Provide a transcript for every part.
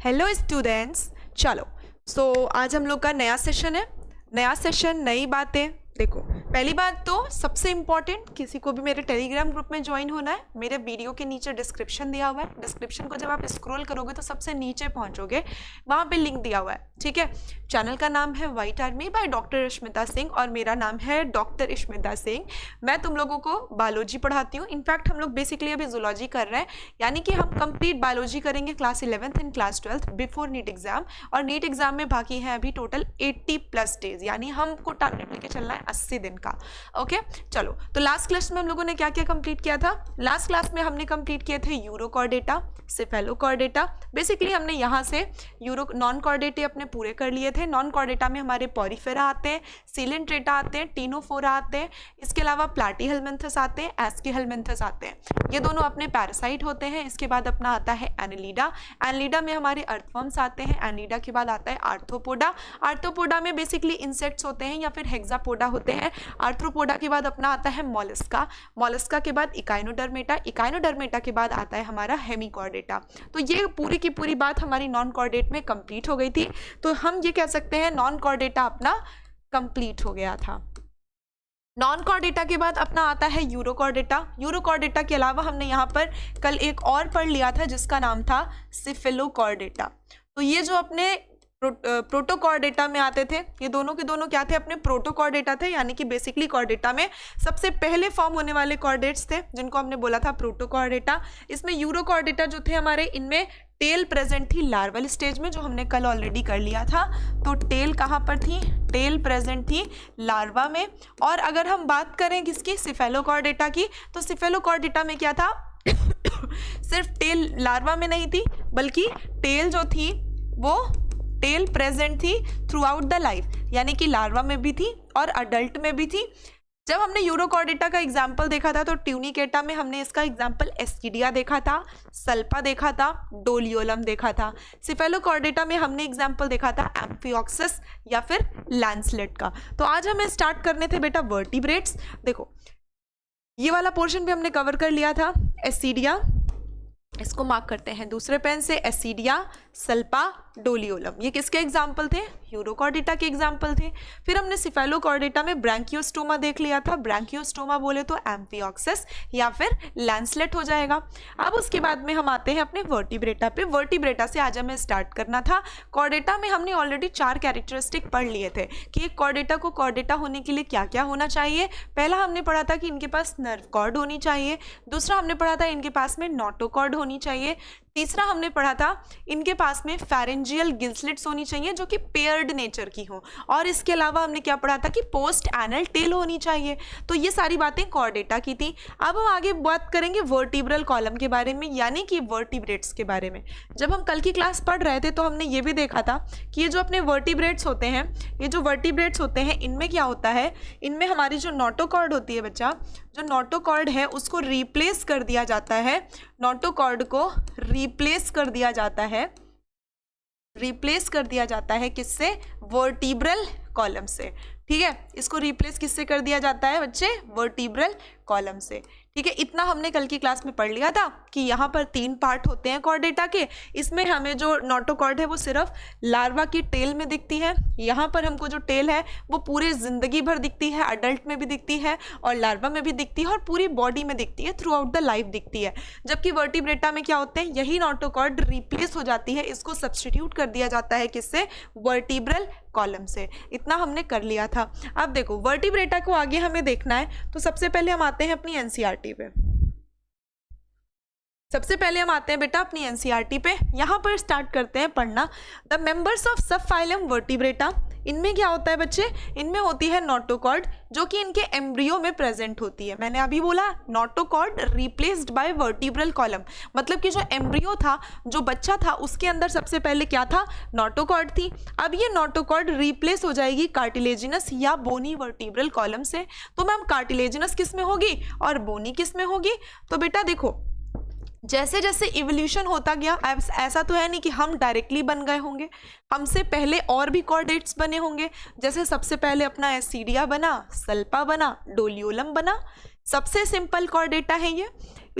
Hello students, चलो आज हम लोग का नया सेशन है। नया सेशन, नई बातें। देखो, पहली बात तो सबसे इम्पॉर्टेंट, किसी को भी मेरे टेलीग्राम ग्रुप में ज्वाइन होना है, मेरे वीडियो के नीचे डिस्क्रिप्शन दिया हुआ है। डिस्क्रिप्शन को जब आप स्क्रॉल करोगे तो सबसे नीचे पहुंचोगे, वहाँ पे लिंक दिया हुआ है, ठीक है। चैनल का नाम है white army by doctor Ishmita Singh और मेरा नाम है डॉक्टर इश्मिता सिंह। मैं तुम लोगों को बायोलॉजी पढ़ाती हूँ। इनफैक्ट हम लोग बेसिकली अभी जूलॉजी कर रहे हैं, यानी कि हम कंप्लीट बायोलॉजी करेंगे class 11th and class 12th before NEET exam. और नीट एग्जाम में बाकी है अभी टोटल 80+ डेज, यानी हमको टारगेट लेके चलना है 80 दिन का। ओके, चलो। तो लास्ट क्लास में हम लोगों ने क्या क्या कंप्लीट किया था? लास्ट क्लास में हमने कंप्लीट किए थे यूरोकॉर्डेटा, सेफेलोकॉर्डेटा। बेसिकली हमने यहाँ से नॉन कॉर्डेटे अपने पूरे कर लिए थे। नॉन कॉर्डेटा में हमारे पॉरीफेरा आते हैं, सीलेंट्रेटा आते हैं, टीनोफोरा आते हैं, इसके अलावा प्लाटीहेलमिन्थस आते हैं, एस्कीहेलमिन्थस आते हैं। ये दोनों अपने पैरासाइट होते हैं। इसके बाद अपना आता है एनेलिडा। एनेलिडा में हमारे अर्थवर्म्स आते हैं। एनेलिडा के बाद आता है आर्थ्रोपोडा। आर्थ्रोपोडा में बेसिकली इंसेक्ट्स होते हैं या फिर हेक्सापोडा होते हैं। आर्थ्रोपोडा के बाद अपना आता है मोलस्का। मोलस्का के बाद इकाइनोडर्मेटा। इकाइनोडर्मेटा के बाद आता है हमारा हेमिकॉर्डेटा। तो ये पूरी की पूरी बात हमारी नॉन कॉर्डेट में कंप्लीट हो गई थी। तो हम ये कह सकते हैं नॉन कॉर्डेटा अपना कंप्लीट हो गया था। नॉन कॉर्डेटा के बाद अपना आता है यूरोकॉर्डेटा। यूरोकॉर्डेटा के अलावा हमने यहाँ पर कल एक और पढ़ लिया था जिसका नाम था सिफेलोकॉर्डेटा। तो ये जो अपने प्रोटोकॉर्डेटा में आते थे, ये दोनों के दोनों क्या थे? अपने प्रोटोकॉर्डेटा थे, यानी कि बेसिकली कॉर्डेटा में सबसे पहले फॉर्म होने वाले कॉर्डेट्स थे जिनको हमने बोला था प्रोटोकॉर्डेटा। इसमें यूरोकॉर्डेटा जो थे हमारे, इनमें टेल प्रेजेंट थी लार्वल स्टेज में, जो हमने कल ऑलरेडी कर लिया था। तो टेल कहाँ पर थी? टेल प्रेजेंट थी लार्वा में। और अगर हम बात करें किसकी? सिफेलोकॉर्डेटा की, तो सिफेलोकॉर्डेटा में क्या था? सिर्फ टेल लार्वा में नहीं थी, बल्कि टेल जो थी वो टेल प्रेजेंट थी थ्रू आउट द लाइफ, यानी कि लार्वा में भी थी और अडल्ट में भी थी। जब हमने यूरोकॉर्डेटा का एग्जाम्पल देखा था तो ट्यूनिकेटा में हमने इसका एग्जाम्पल एस्किडिया देखा था, सल्पा देखा था, डोलियोलम देखा था। सिफेलोकॉर्डेटा में हमने एग्जाम्पल देखा था एम्फिऑक्सिस या फिर लैंसलेट का। तो आज हमें स्टार्ट करने थे बेटा वर्टिब्रेट्स। देखो, ये वाला पोर्शन भी हमने कवर कर लिया था। एसिडिया, इसको मार्क करते हैं दूसरे पेन से। एसिडिया, सल्पा, डोलियोलम, ये किसके एग्जाम्पल थे? यूरोकॉर्डेटा के एग्जाम्पल थे। फिर हमने सिफेलोकॉर्डेटा में ब्रैंकियोस्टोमा देख लिया था। ब्रैंकियोस्टोमा बोले तो एम्फिऑक्सिस या फिर लैंसलेट हो जाएगा। अब उसके बाद में हम आते हैं अपने वर्टिब्रेटा पे। वर्टिब्रेटा से आज हमें स्टार्ट करना था। कॉर्डेटा में हमने ऑलरेडी 4 कैरेक्टरिस्टिक पढ़ लिए थे कि एक कॉर्डेटा को कॉर्डेटा होने के लिए क्या क्या होना चाहिए। पहला हमने पढ़ा था कि इनके पास नर्व कॉर्ड होनी चाहिए। दूसरा हमने पढ़ा था इनके पास में नोटोकॉर्ड होनी चाहिए। तीसरा हमने पढ़ा था इनके पास में फेरेंजियल गिलस्लिट्स होनी चाहिए जो कि पेयर्ड नेचर की हो। और इसके अलावा हमने क्या पढ़ा था कि पोस्ट एनल टेल होनी चाहिए। तो ये सारी बातें कॉर्डेटा की थी। अब हम आगे बात करेंगे वर्टिब्रल कॉलम के बारे में, यानी कि वर्टिब्रेट्स के बारे में। जब हम कल की क्लास पढ़ रहे थे तो हमने ये भी देखा था कि ये जो अपने वर्टिब्रेट्स होते हैं, ये जो वर्टिब्रेट्स होते हैं, इनमें क्या होता है? इनमें हमारी जो नोटोकॉर्ड होती है बच्चा, जो नोटोकॉर्ड है उसको रिप्लेस कर दिया जाता है। नोटोकॉर्ड को रिप्लेस कर दिया जाता है, रिप्लेस कर दिया जाता है किससे? वर्टिब्रल कॉलम से। ठीक है, इसको रिप्लेस किससे कर दिया जाता है बच्चे? वर्टिब्रल कॉलम से। ठीक है, इतना हमने कल की क्लास में पढ़ लिया था कि यहाँ पर 3 पार्ट होते हैं कॉर्डेटा के। इसमें हमें जो नोटोकॉर्ड है वो सिर्फ लार्वा की टेल में दिखती है। यहाँ पर हमको जो टेल है वो पूरे जिंदगी भर दिखती है, अडल्ट में भी दिखती है और लार्वा में भी दिखती है और पूरी बॉडी में दिखती है, थ्रू आउट द लाइफ दिखती है। जबकि वर्टिब्रेटा में क्या होते हैं? यही नोटोकॉर्ड रिप्लेस हो जाती है, इसको सब्सटीट्यूट कर दिया जाता है किससे? वर्टिब्रल कॉलम से। इतना हमने कर लिया था। अब देखो, वर्टिब्रेटा को आगे हमें देखना है तो सबसे पहले हम आते हैं अपनी एनसीईआरटी पे। सबसे पहले हम आते हैं बेटा अपनी एनसीईआरटी पे। यहाँ पर स्टार्ट करते हैं पढ़ना द मेंबर्स ऑफ सब फाइलम वर्टिब्रेटा। इनमें क्या होता है बच्चे? इनमें होती है नोटोकॉर्ड जो कि इनके एम्ब्रियो में प्रेजेंट होती है। मैंने अभी बोला notochord replaced by vertebral column, मतलब कि जो एम्ब्रियो था, जो बच्चा था, उसके अंदर सबसे पहले क्या था? नोटोकॉर्ड थी। अब ये नोटोकॉर्ड रिप्लेस हो जाएगी कार्टिलेजिनस या बोनी वर्टिब्रल कॉलम से। तो मैम कार्टिलेजिनस किस में होगी और बोनी किस में होगी? तो बेटा देखो, जैसे जैसे इवोल्यूशन होता गया, ऐसा तो है नहीं कि हम डायरेक्टली बन गए होंगे, हमसे पहले और भी कॉर्डेट्स बने होंगे। जैसे सबसे पहले अपना एसिडिया बना, सल्पा बना, डोलियोलम बना, सबसे सिंपल कॉर्डेटा है ये।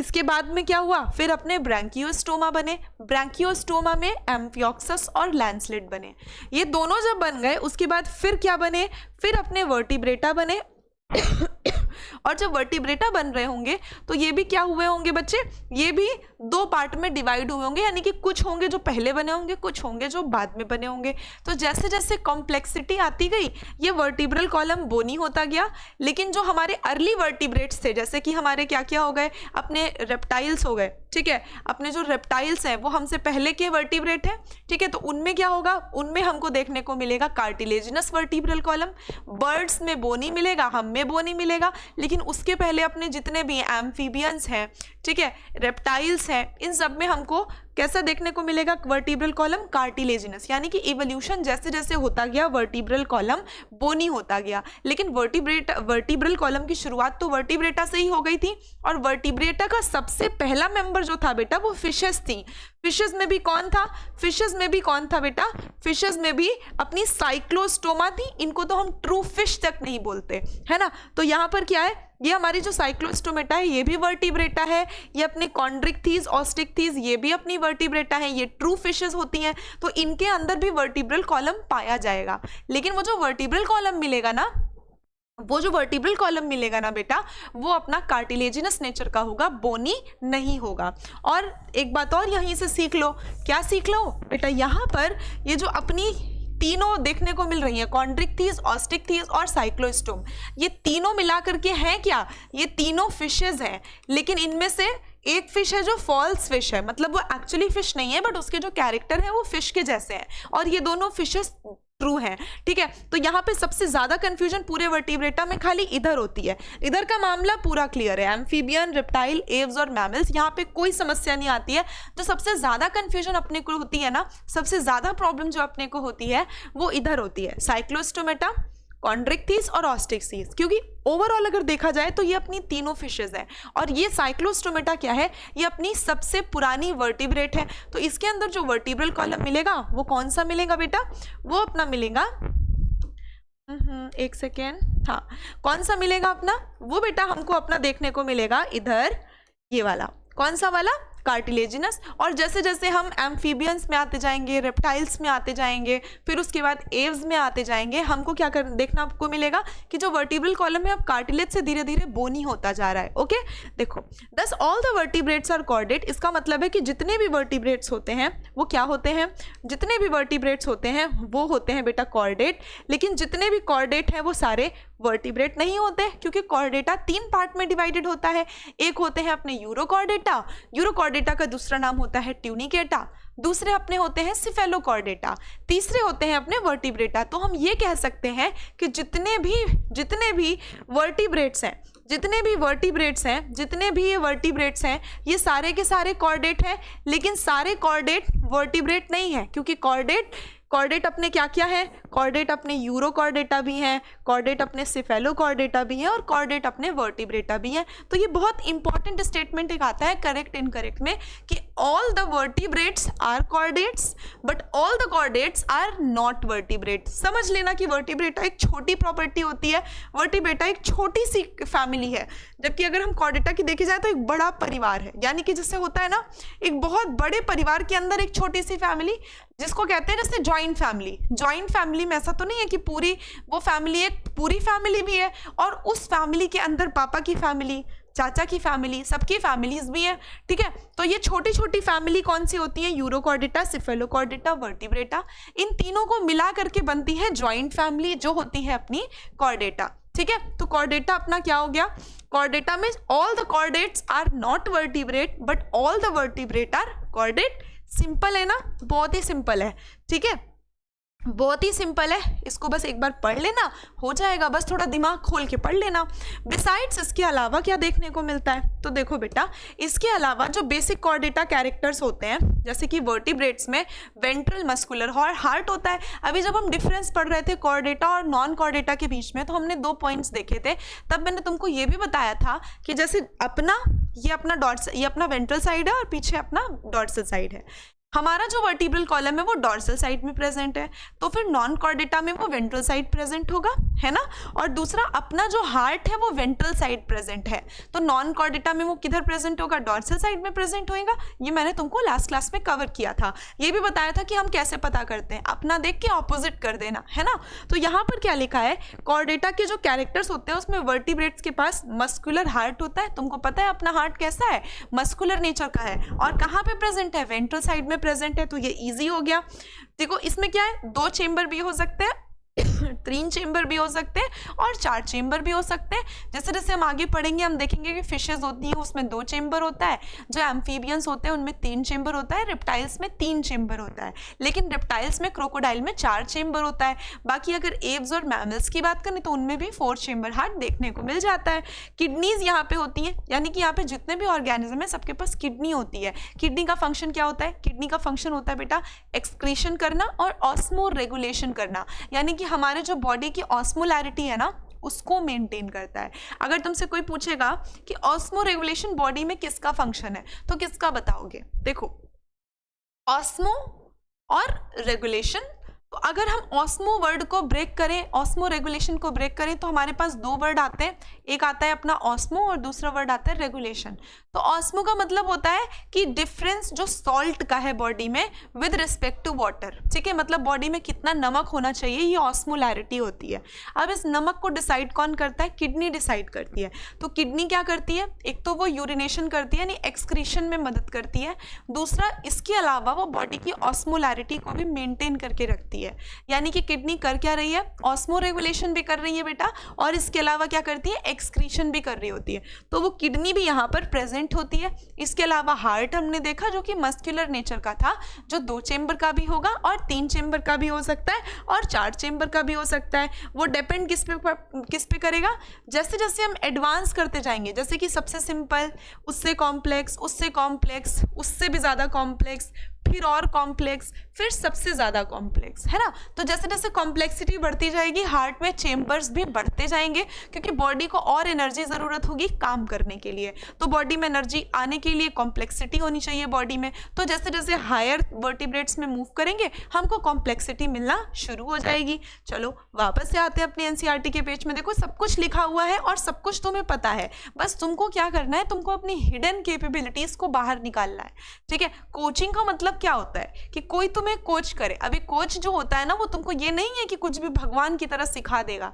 इसके बाद में क्या हुआ, फिर अपने ब्रैंकियोस्टोमा बने, ब्रैंकियोस्टोमा में एम्फियोक्सस और लैंसलेट बने। ये दोनों जब बन गए उसके बाद फिर क्या बने, फिर अपने वर्टिब्रेटा बने और जब वर्टिब्रेटा बन रहे होंगे तो ये भी क्या हुए होंगे बच्चे, ये भी दो पार्ट में डिवाइड हुए होंगे, यानी कि कुछ होंगे जो पहले बने होंगे, कुछ होंगे जो बाद में बने होंगे। तो जैसे जैसे कॉम्प्लेक्सिटी आती गई ये वर्टिब्रल कॉलम बोनी होता गया। लेकिन जो हमारे अर्ली वर्टिब्रेट्स थे, जैसे कि हमारे क्या क्या हो गए, अपने रेप्टाइल्स हो गए, ठीक है, अपने जो रेप्टाइल्स हैं वो हमसे पहले के वर्टिब्रेट हैं, ठीक है, तो उनमें क्या होगा, उनमें हमको देखने को मिलेगा कार्टिलेजिनस वर्टिब्रल कॉलम। बर्ड्स में बोनी मिलेगा, हम में बोनी मिलेगा। लेकिन उसके पहले अपने जितने भी एम्फीबियंस हैं, ठीक है, रेप्टाइल्स हैं, इन सब में हमको कैसा देखने को मिलेगा, वर्टिब्रल कॉलम कार्टिलेजिनस। यानी कि इवोल्यूशन जैसे जैसे होता गया वर्टिब्रल कॉलम बोनी होता गया। लेकिन वर्टिब्रल कॉलम की शुरुआत तो वर्टिब्रेटा से ही हो गई थी। और वर्टिब्रेटा का सबसे पहला मेंबर जो था बेटा वो फिशेस थी। फिशेस में भी कौन था, फिशेस में भी कौन था बेटा, फिशेस में भी अपनी साइक्लोस्टोमा थी। इनको तो हम ट्रू फिश तक नहीं बोलते, है ना। तो यहाँ पर क्या है, ये हमारी जो साइक्लोस्टोमेटा है ये भी वर्टिब्रेटा है, ये अपने कॉन्ड्रिक्थीज ऑस्टिक्थीज ये भी अपनी वर्टिब्रेटा है, ये ट्रू फिशेस होती हैं। तो इनके अंदर भी वर्टिब्रल कॉलम पाया जाएगा। लेकिन वो जो वर्टिब्रल कॉलम मिलेगा ना, वो जो वर्टिब्रल कॉलम मिलेगा ना बेटा, वो अपना कार्टिलेजिनस नेचर का होगा, बोनी नहीं होगा। और एक बात और यहीं से सीख लो, क्या सीख लो बेटा, यहाँ पर ये जो अपनी तीनों देखने को मिल रही है, कॉन्ड्रिक्थीज, ऑस्टिक्थीज और साइक्लोस्टोम, ये तीनों मिला करके हैं क्या, ये तीनों फिशेज हैं। लेकिन इनमें से एक फिश है जो फॉल्स फिश है, मतलब वो एक्चुअली फिश नहीं है, बट उसके जो कैरेक्टर है वो फिश के जैसे हैं। और ये दोनों फिशेस ट्रू है, ठीक है। तो यहाँ पे सबसे ज्यादा कंफ्यूजन पूरे वर्टिब्रेटा में खाली इधर होती है। इधर का मामला पूरा क्लियर है, एम्फीबियन, रेप्टाइल, एव्स और मैमल्स, यहाँ पे कोई समस्या नहीं आती है। जो सबसे ज्यादा कंफ्यूजन अपने को होती है ना, सबसे ज्यादा प्रॉब्लम जो अपने को होती है वो इधर होती है, साइक्लोस्टोमेटा, कॉन्ड्रिक्थीज और ऑस्टिक्थीज। क्योंकि ओवरऑल अगर देखा जाए तो ये अपनी तीनों फिशेज हैं। और ये साइक्लोस्टोमेटा क्या है, ये अपनी सबसे पुरानी वर्टिब्रेट है। तो इसके अंदर जो वर्टिब्रल कॉलम मिलेगा वो कौन सा मिलेगा बेटा, वो अपना मिलेगा, एक सेकेंड, हाँ, कौन सा मिलेगा अपना, वो बेटा हमको अपना देखने को मिलेगा इधर, ये वाला, कौन सा वाला, कार्टिलेजिनस। और जैसे जैसे हम एम्फीबियंस में आते जाएंगे, रेप्टाइल्स में आते जाएंगे, फिर उसके बाद एव्स में आते जाएंगे, हमको क्या कर देखना आपको मिलेगा कि जो वर्टिब्रल कॉलम है अब कार्टिलेज से धीरे धीरे बोनी होता जा रहा है। ओके, देखो, thus all the vertebrates are chordate. इसका मतलब है कि जितने भी वर्टिब्रेट्स होते हैं वो क्या होते हैं, जितने भी वर्टिब्रेट्स होते हैं वो होते हैं बेटा कॉर्डेट। लेकिन जितने भी कॉर्डेट हैं वो सारे वर्टिब्रेट नहीं होते, क्योंकि कॉर्डेटा तीन पार्ट में डिवाइडेड होता है। एक होते हैं अपने यूरोकॉर्डेटा, यूरोकॉर्डेटा का दूसरा नाम होता है ट्यूनिकेटा, दूसरे अपने होते हैं सिफेलोकॉर्डेटा, तीसरे होते हैं अपने वर्टिब्रेटा। तो हम ये कह सकते हैं कि जितने भी वर्टिब्रेट्स हैं, जितने भी ये वर्टिब्रेट्स हैं ये सारे के सारे कॉर्डेट हैं। लेकिन सारे कॉर्डेट वर्टिब्रेट नहीं है, क्योंकि कॉर्डेट अपने क्या क्या है, कॉर्डेट अपने यूरोकॉर्डेटा भी हैं, कॉर्डेट अपने सिफेलोकॉर्डेटा भी हैं और कॉर्डेट अपने वर्टिब्रेटा भी हैं। तो ये बहुत इंपॉर्टेंट स्टेटमेंट एक आता है करेक्ट इनकरेक्ट में कि all the vertebrates are chordates but all the chordates are not vertebrate. समझ लेना कि वर्टिब्रेटा एक छोटी प्रॉपर्टी होती है, वर्टिब्रेटा एक छोटी सी फैमिली है, जबकि अगर हम कॉर्डेटा की देखी जाए तो एक बड़ा परिवार है। यानी कि जैसे होता है ना, एक बहुत बड़े परिवार के अंदर एक छोटी सी फैमिली, जिसको कहते हैं जैसे जॉइंट फैमिली। जॉइंट फैमिली में ऐसा तो नहीं है कि पूरी वो फैमिली एक पूरी फैमिली भी है और उस फैमिली के अंदर पापा की फैमिली, चाचा की फैमिली, सबकी फैमिलीज भी हैं, ठीक है। तो ये छोटी छोटी फैमिली कौन सी होती है, यूरोकॉर्डेटा, सिफेलोकॉर्डेटा, वर्टिब्रेटा, इन तीनों को मिला करके बनती है जॉइंट फैमिली जो होती है अपनी कॉर्डेटा, ठीक है। तो कॉर्डेटा अपना क्या हो गया, कॉर्डेटा में all the chordates are not vertebrate but all the vertebrate are chordate. Simple है ना, बहुत ही सिंपल है, ठीक है, बहुत ही सिंपल है। इसको बस एक बार पढ़ लेना, हो जाएगा, बस थोड़ा दिमाग खोल के पढ़ लेना। बिसाइड्स इसके अलावा क्या देखने को मिलता है, तो देखो बेटा, इसके अलावा जो बेसिक कॉर्डेटा कैरेक्टर्स होते हैं, जैसे कि वर्टिब्रेट्स में वेंट्रल मस्कुलर और हार्ट होता है। अभी जब हम डिफरेंस पढ़ रहे थे कॉर्डेटा और नॉन कॉर्डेटा के बीच में, तो हमने दो पॉइंट्स देखे थे। तब मैंने तुमको ये भी बताया था कि जैसे ये अपना वेंट्रल साइड है और पीछे अपना डॉर्सल साइड है। हमारा जो वर्टिब्रल कॉलम है वो डॉर्सल साइड में प्रेजेंट है, तो फिर नॉन कॉर्डेटा में वो वेंट्रल साइड प्रेजेंट होगा, है ना। और दूसरा अपना जो हार्ट है वो वेंट्रल साइड प्रेजेंट है, तो नॉन कॉर्डेटा में वो किधर प्रेजेंट होगा, डॉर्सल साइड में प्रेजेंट होगा। ये मैंने तुमको लास्ट क्लास में कवर किया था, ये भी बताया था कि हम कैसे पता करते हैं, अपना देख के ऑपोजिट कर देना, है ना। तो यहाँ पर क्या लिखा है, कॉर्डेटा के जो कैरेक्टर्स होते हैं उसमें वर्टिब्रेट्स के पास मस्कुलर हार्ट होता है, तुमको पता है अपना हार्ट कैसा है, मस्कुलर नेचर का है, और कहाँ पे प्रेजेंट है, वेंट्रल साइड में प्रेजेंट है, तो ये इजी हो गया। देखो इसमें क्या है, 2 चेंबर भी हो सकते हैं, 3 चेंबर भी हो सकते हैं और 4 चेंबर भी हो सकते हैं। जैसे जैसे हम आगे पढ़ेंगे हम देखेंगे कि फिशेज होती हैं उसमें 2 चेंबर होता है, जो एम्फीबियंस होते हैं उनमें 3 चेंबर होता है, रेप्टाइल्स में 3 चेंबर होता है, लेकिन रेप्टाइल्स में, क्रोकोडाइल में 4 चेंबर होता है। बाकी अगर एव्स और मैमल्स की बात करें तो उनमें भी 4 चेंबर हार्ट देखने को मिल जाता है। किडनीज यहाँ पे होती हैं, यानी कि यहाँ पे जितने भी ऑर्गेनिज्म है सबके पास किडनी होती है। किडनी का फंक्शन क्या होता है, किडनी का फंक्शन होता है बेटा एक्सक्रीशन करना और ऑस्मो रेगुलेशन करना, यानी कि हमारे जो बॉडी की ऑस्मोलैरिटी है ना उसको मेंटेन करता है। अगर तुमसे कोई पूछेगा कि ऑस्मो रेगुलेशन बॉडी में किसका फंक्शन है तो किसका बताओगे, देखो ऑस्मो और रेगुलेशन। तो अगर हम ऑस्मो वर्ड को ब्रेक करें, ऑस्मो रेगुलेशन को ब्रेक करें तो हमारे पास 2 वर्ड आते हैं, एक आता है अपना ऑस्मो और दूसरा वर्ड आता है रेगुलेशन। तो ऑस्मो का मतलब होता है कि डिफरेंस जो सॉल्ट का है बॉडी में विद रिस्पेक्ट टू वाटर, ठीक है, मतलब बॉडी में कितना नमक होना चाहिए, ये ऑस्मोलैरिटी होती है। अब इस नमक को डिसाइड कौन करता है, किडनी डिसाइड करती है। तो किडनी क्या करती है, एक तो वो यूरिनेशन करती है यानी एक्सक्रीशन में मदद करती है, दूसरा इसके अलावा वो बॉडी की ऑस्मोलैरिटी को भी मेंटेन करके रखती है। यानी कि किडनी कर क्या रही है, ऑस्मो रेगुलेशन भी कर रही है बेटा, और इसके अलावा क्या करती है, एक्सक्रीशन भी कर रही होती है। तो वो किडनी भी यहाँ पर प्रेजेंट होती है। इसके अलावा हार्ट हमने देखा जो कि मस्कुलर नेचर का था, जो 2 चेंबर का भी होगा और 3 चेंबर का भी हो सकता है और 4 चेंबर का भी हो सकता है। वो डिपेंड किस पे करेगा, जैसे जैसे हम एडवांस करते जाएंगे, जैसे कि सबसे सिंपल, उससे कॉम्प्लेक्स, उससे कॉम्प्लेक्स, उससे भी ज़्यादा कॉम्प्लेक्स, फिर और कॉम्प्लेक्स, फिर सबसे ज़्यादा कॉम्प्लेक्स, है ना। तो जैसे जैसे कॉम्प्लेक्सिटी बढ़ती जाएगी हार्ट में चेंबर्स भी बढ़ते जाएंगे, क्योंकि बॉडी को और एनर्जी ज़रूरत होगी काम करने के लिए। तो बॉडी में एनर्जी आने के लिए कॉम्प्लेक्सिटी होनी चाहिए बॉडी में। तो जैसे जैसे हायर वर्टिब्रेट्स में मूव करेंगे हमको कॉम्प्लेक्सिटी मिलना शुरू हो जाएगी। चलो वापस से आते हैं अपने एनसीईआरटी के पेज में। देखो सब कुछ लिखा हुआ है और सब कुछ तुम्हें पता है, बस तुमको क्या करना है, तुमको अपनी हिडन कैपेबिलिटीज़ को बाहर निकालना है, ठीक है। कोचिंग का मतलब क्या होता है कि कोई तुम्हें कोच करे। अभी कोच जो होता है ना वो तुमको ये नहीं है कि कुछ भी भगवान की तरह सिखा देगा।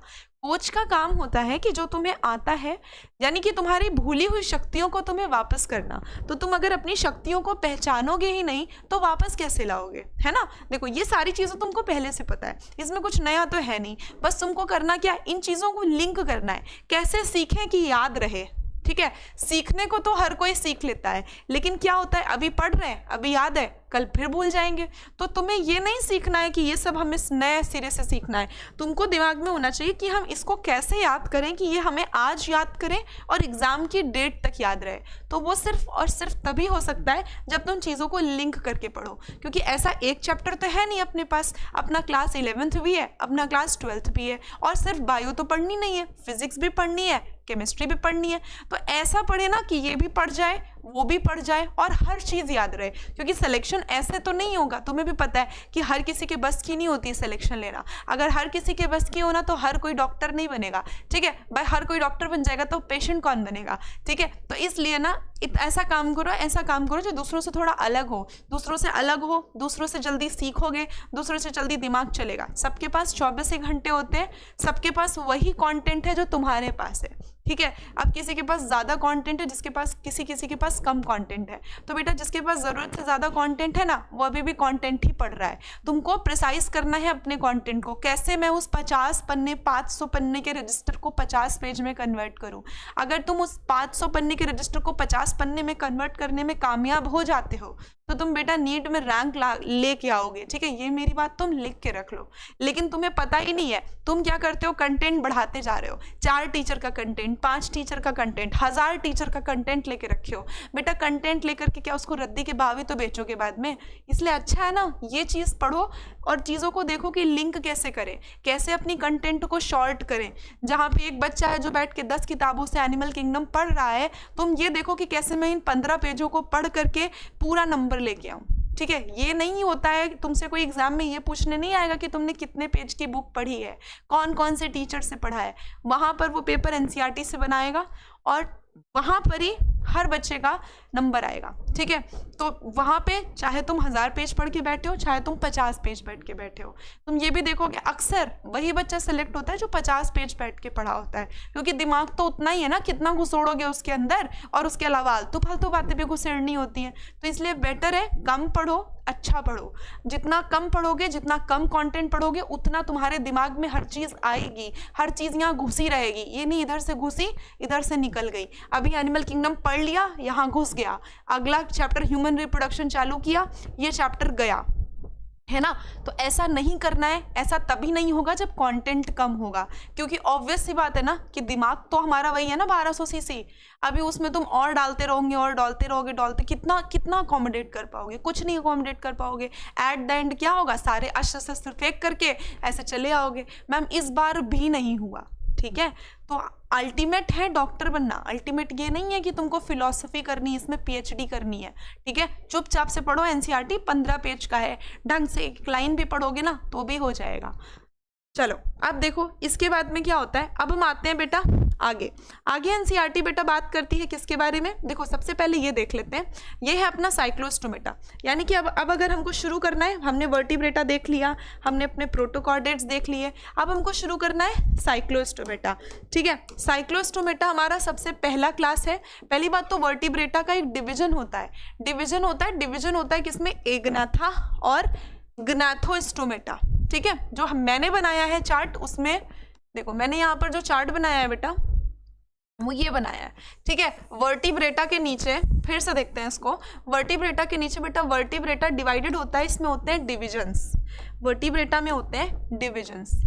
कोच का काम होता है कि जो तुम्हें आता है, यानी कि तुम्हारी भूली हुई शक्तियों को तुम्हें वापस करना। तो तुम अगर अपनी शक्तियों को पहचानोगे ही नहीं तो वापस कैसे लाओगे, है ना। देखो ये सारी चीज़ें तुमको पहले से पता है, इसमें कुछ नया तो है नहीं, बस तुमको करना क्या, इन चीज़ों को लिंक करना है। कैसे सीखें कि याद रहे, ठीक है। सीखने को तो हर कोई सीख लेता है, लेकिन क्या होता है, अभी पढ़ रहे हैं, अभी याद है, कल फिर भूल जाएंगे। तो तुम्हें ये नहीं सीखना है कि ये सब हमें नए सिरे से सीखना है। तुमको दिमाग में होना चाहिए कि हम इसको कैसे याद करें कि ये हमें आज याद करें और एग्जाम की डेट तक याद रहे। तो वो सिर्फ और सिर्फ तभी हो सकता है जब तुम चीज़ों को लिंक करके पढ़ो, क्योंकि ऐसा एक चैप्टर तो है नहीं अपने पास, अपना क्लास 11th भी है, अपना क्लास 12th भी है, और सिर्फ बायो तो पढ़नी नहीं है, फिजिक्स भी पढ़नी है, केमिस्ट्री भी पढ़नी है। तो ऐसा पढ़े ना कि ये भी पढ़ जाए, वो भी पढ़ जाए और हर चीज़ याद रहे, क्योंकि सिलेक्शन ऐसे तो नहीं होगा। तुम्हें भी पता है कि हर किसी के बस की नहीं होती सिलेक्शन लेना। अगर हर किसी के बस की होना तो हर कोई डॉक्टर नहीं बनेगा, ठीक है भाई। हर कोई डॉक्टर बन जाएगा तो पेशेंट कौन बनेगा, ठीक है। तो इसलिए ना ऐसा काम करो जो दूसरों से थोड़ा अलग हो, दूसरों से अलग हो, दूसरों से जल्दी सीखोगे, दूसरों से जल्दी दिमाग चलेगा। सबके पास 24 घंटे होते हैं, सबके पास वही कंटेंट है जो तुम्हारे पास है, ठीक है। अब किसी के पास ज़्यादा कंटेंट है, जिसके पास किसी के पास कम कंटेंट है। तो बेटा जिसके पास ज़रूरत से ज़्यादा कंटेंट है ना वो अभी भी कंटेंट ही पढ़ रहा है। तुमको प्रिसाइज करना है अपने कंटेंट को, कैसे मैं उस 50 पन्ने 500 पन्ने के रजिस्टर को 50 पेज में कन्वर्ट करूं। अगर तुम उस 500 पन्ने के रजिस्टर को 50 पन्ने में कन्वर्ट करने में कामयाब हो जाते हो तो तुम बेटा नीट में रैंक लेके आओगे, ठीक है। ये मेरी बात तुम लिख के रख लो। लेकिन तुम्हें पता ही नहीं है, तुम क्या करते हो, कंटेंट बढ़ाते जा रहे हो। 4 टीचर का कंटेंट, 5 टीचर का कंटेंट, 1000 टीचर का कंटेंट लेके रखे हो। बेटा कंटेंट लेकर के क्या उसको रद्दी के भाव ही तो बेचोगे बाद में। इसलिए अच्छा है ना ये चीज़ पढ़ो और चीज़ों को देखो कि लिंक कैसे करें, कैसे अपनी कंटेंट को शॉर्ट करें। जहाँ पे एक बच्चा है जो बैठ के 10 किताबों से एनिमल किंगडम पढ़ रहा है, तुम ये देखो कि कैसे मैं इन 15 पेजों को पढ़ करके पूरा नंबर लेके आऊँ। ठीक है, ये नहीं होता है तुमसे कोई एग्जाम में ये पूछने नहीं आएगा कि तुमने कितने पेज की बुक पढ़ी है, कौन कौन से टीचर से पढ़ा है। वहाँ पर वो पेपर एनसीईआरटी से बनाएगा और वहाँ पर ही हर बच्चे का नंबर आएगा। ठीक है, तो वहाँ पे चाहे तुम 1000 पेज पढ़ के बैठे हो, चाहे तुम 50 पेज बैठ के बैठे हो, तुम ये भी देखोगे अक्सर वही बच्चा सेलेक्ट होता है जो 50 पेज बैठ के पढ़ा होता है, क्योंकि दिमाग तो उतना ही है ना, कितना घुसोड़ोगे उसके अंदर, और उसके अलावा आलतू फालतू बातें भी घुसेड़नी होती हैं। तो इसलिए बेटर है कम पढ़ो, अच्छा पढ़ो। जितना कम पढ़ोगे, जितना कम कंटेंट पढ़ोगे, उतना तुम्हारे दिमाग में हर चीज़ आएगी, हर चीज़ यहाँ घुसी रहेगी। ये नहीं इधर से घुसी इधर से निकल गई, अभी एनिमल किंगडम पढ़ लिया यहाँ घुस गया, अगला चैप्टर ह्यूमन रिप्रोडक्शन चालू किया, ये चैप्टर गया, है ना। तो ऐसा नहीं करना है, ऐसा तभी नहीं होगा जब कंटेंट कम होगा, क्योंकि ऑब्वियस सी बात है ना कि दिमाग तो हमारा वही है ना 1200 सीसी, अभी उसमें तुम और डालते रहोगे और डालते रहोगे, कितना कितना अकोमोडेट कर पाओगे, कुछ नहीं अकोमोडेट कर पाओगे। एट द एंड क्या होगा, सारे अस्त्र शस्त्र फेंक करके ऐसे चले आओगे। मैम इस बार भी नहीं हुआ, ठीक है। तो अल्टीमेट है डॉक्टर बनना, अल्टीमेट ये नहीं है कि तुमको फिलॉसफी करनी है, इसमें पीएचडी करनी है, ठीक है। चुपचाप से पढ़ो, एनसीईआरटी 15 पेज का है, ढंग से एक लाइन भी पढ़ोगे ना तो भी हो जाएगा। चलो अब देखो इसके बाद में क्या होता है, अब हम आते हैं बेटा आगे। आगे एनसीईआरटी बेटा बात करती है किसके बारे में, देखो सबसे पहले ये देख लेते हैं, ये है अपना साइक्लोस्टोमेटा, यानी कि अब अगर हमको शुरू करना है, हमने वर्टिब्रेटा देख लिया, हमने अपने प्रोटोकॉर्डेट्स देख लिए, अब हमको शुरू करना है साइक्लोस्टोमेटा। ठीक है, साइक्लोस्टोमेटा हमारा सबसे पहला क्लास है। पहली बात तो वर्टिब्रेटा का एक डिविजन होता है, डिविजन होता है किसमें, एग्नाथा और ग्नाथोस्टोमेटा। ठीक है, जो मैंने बनाया है चार्ट, उसमें देखो मैंने यहाँ पर जो चार्ट बनाया है बेटा वो ये बनाया है। ठीक है, वर्टिब्रेटा के नीचे फिर से देखते हैं इसको, वर्टिब्रेटा के नीचे बेटा वर्टिब्रेटा डिवाइडेड होता है, इसमें होते हैं डिविजन्स, वर्टिब्रेटा में होते हैं डिविजन्स।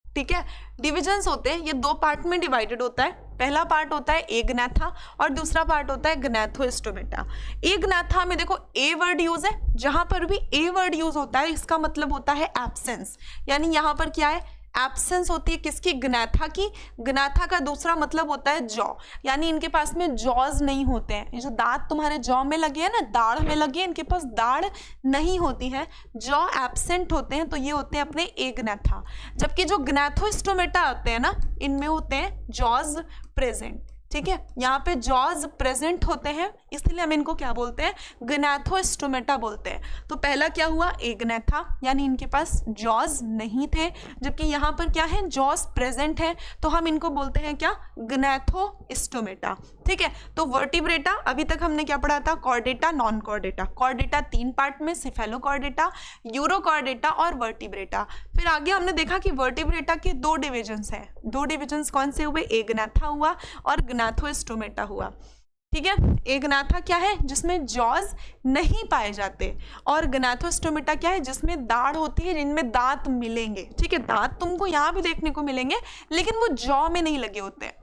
ठीक है, डिविजन्स होते हैं, ये दो पार्ट में डिवाइडेड होता है। पहला पार्ट होता है एग्नाथा और दूसरा पार्ट होता है ग्नाथोस्टोमेटा। एग्नाथा में देखो ए वर्ड यूज है, जहां पर भी ए वर्ड यूज होता है इसका मतलब होता है एब्सेंस, यानी यहां पर क्या है, एब्सेंस होती है किसकी, ग्नाथा की। ग्नाथा का दूसरा मतलब होता है जॉ, यानी इनके पास में जॉज नहीं होते हैं। ये जो दांत तुम्हारे जॉ में लगे हैं ना, दाढ़ में लगे हैं, इनके पास दाढ़ नहीं होती है, जॉ एब्सेंट होते हैं, तो ये होते हैं अपने एग्नाथा। जबकि जो ग्नाथोस्टोमेटा होते हैं ना, इनमें होते हैं जॉज प्रेजेंट। ठीक है, यहाँ पे जॉज प्रेजेंट होते हैं, इसलिए हम इनको क्या बोलते हैं, ग्नाथोस्टोमेटा बोलते हैं। तो पहला क्या हुआ, एग्नाथा, यानी इनके पास जॉज नहीं थे, जबकि यहाँ पर क्या है, जॉज प्रेजेंट है, तो हम इनको बोलते हैं क्या, ग्नाथोस्टोमेटा। ठीक है, तो वर्टिब्रेटा अभी तक हमने क्या पढ़ा था, Chordata, non Chordata. Chordata 3 part में, सिफेलोकॉर्डेटा, यूरोकॉर्डेटा और वर्टिब्रेटा। फिर आगे हमने देखा कि वर्टिब्रेटा के 2 डिविजन्स हैं। 2 डिविजन्स कौन से हुए, एग्नाथा हुआ और ग्नाथोस्टोमेटा हुआ। ठीक है, एग्नाथा क्या है, जिसमें जॉज नहीं पाए जाते, और ग्नाथोस्टोमेटा क्या है, जिसमें दाढ़ होती है, जिनमें दांत मिलेंगे। ठीक है, दांत तुमको यहाँ भी देखने को मिलेंगे, लेकिन वो जॉ में नहीं लगे होते हैं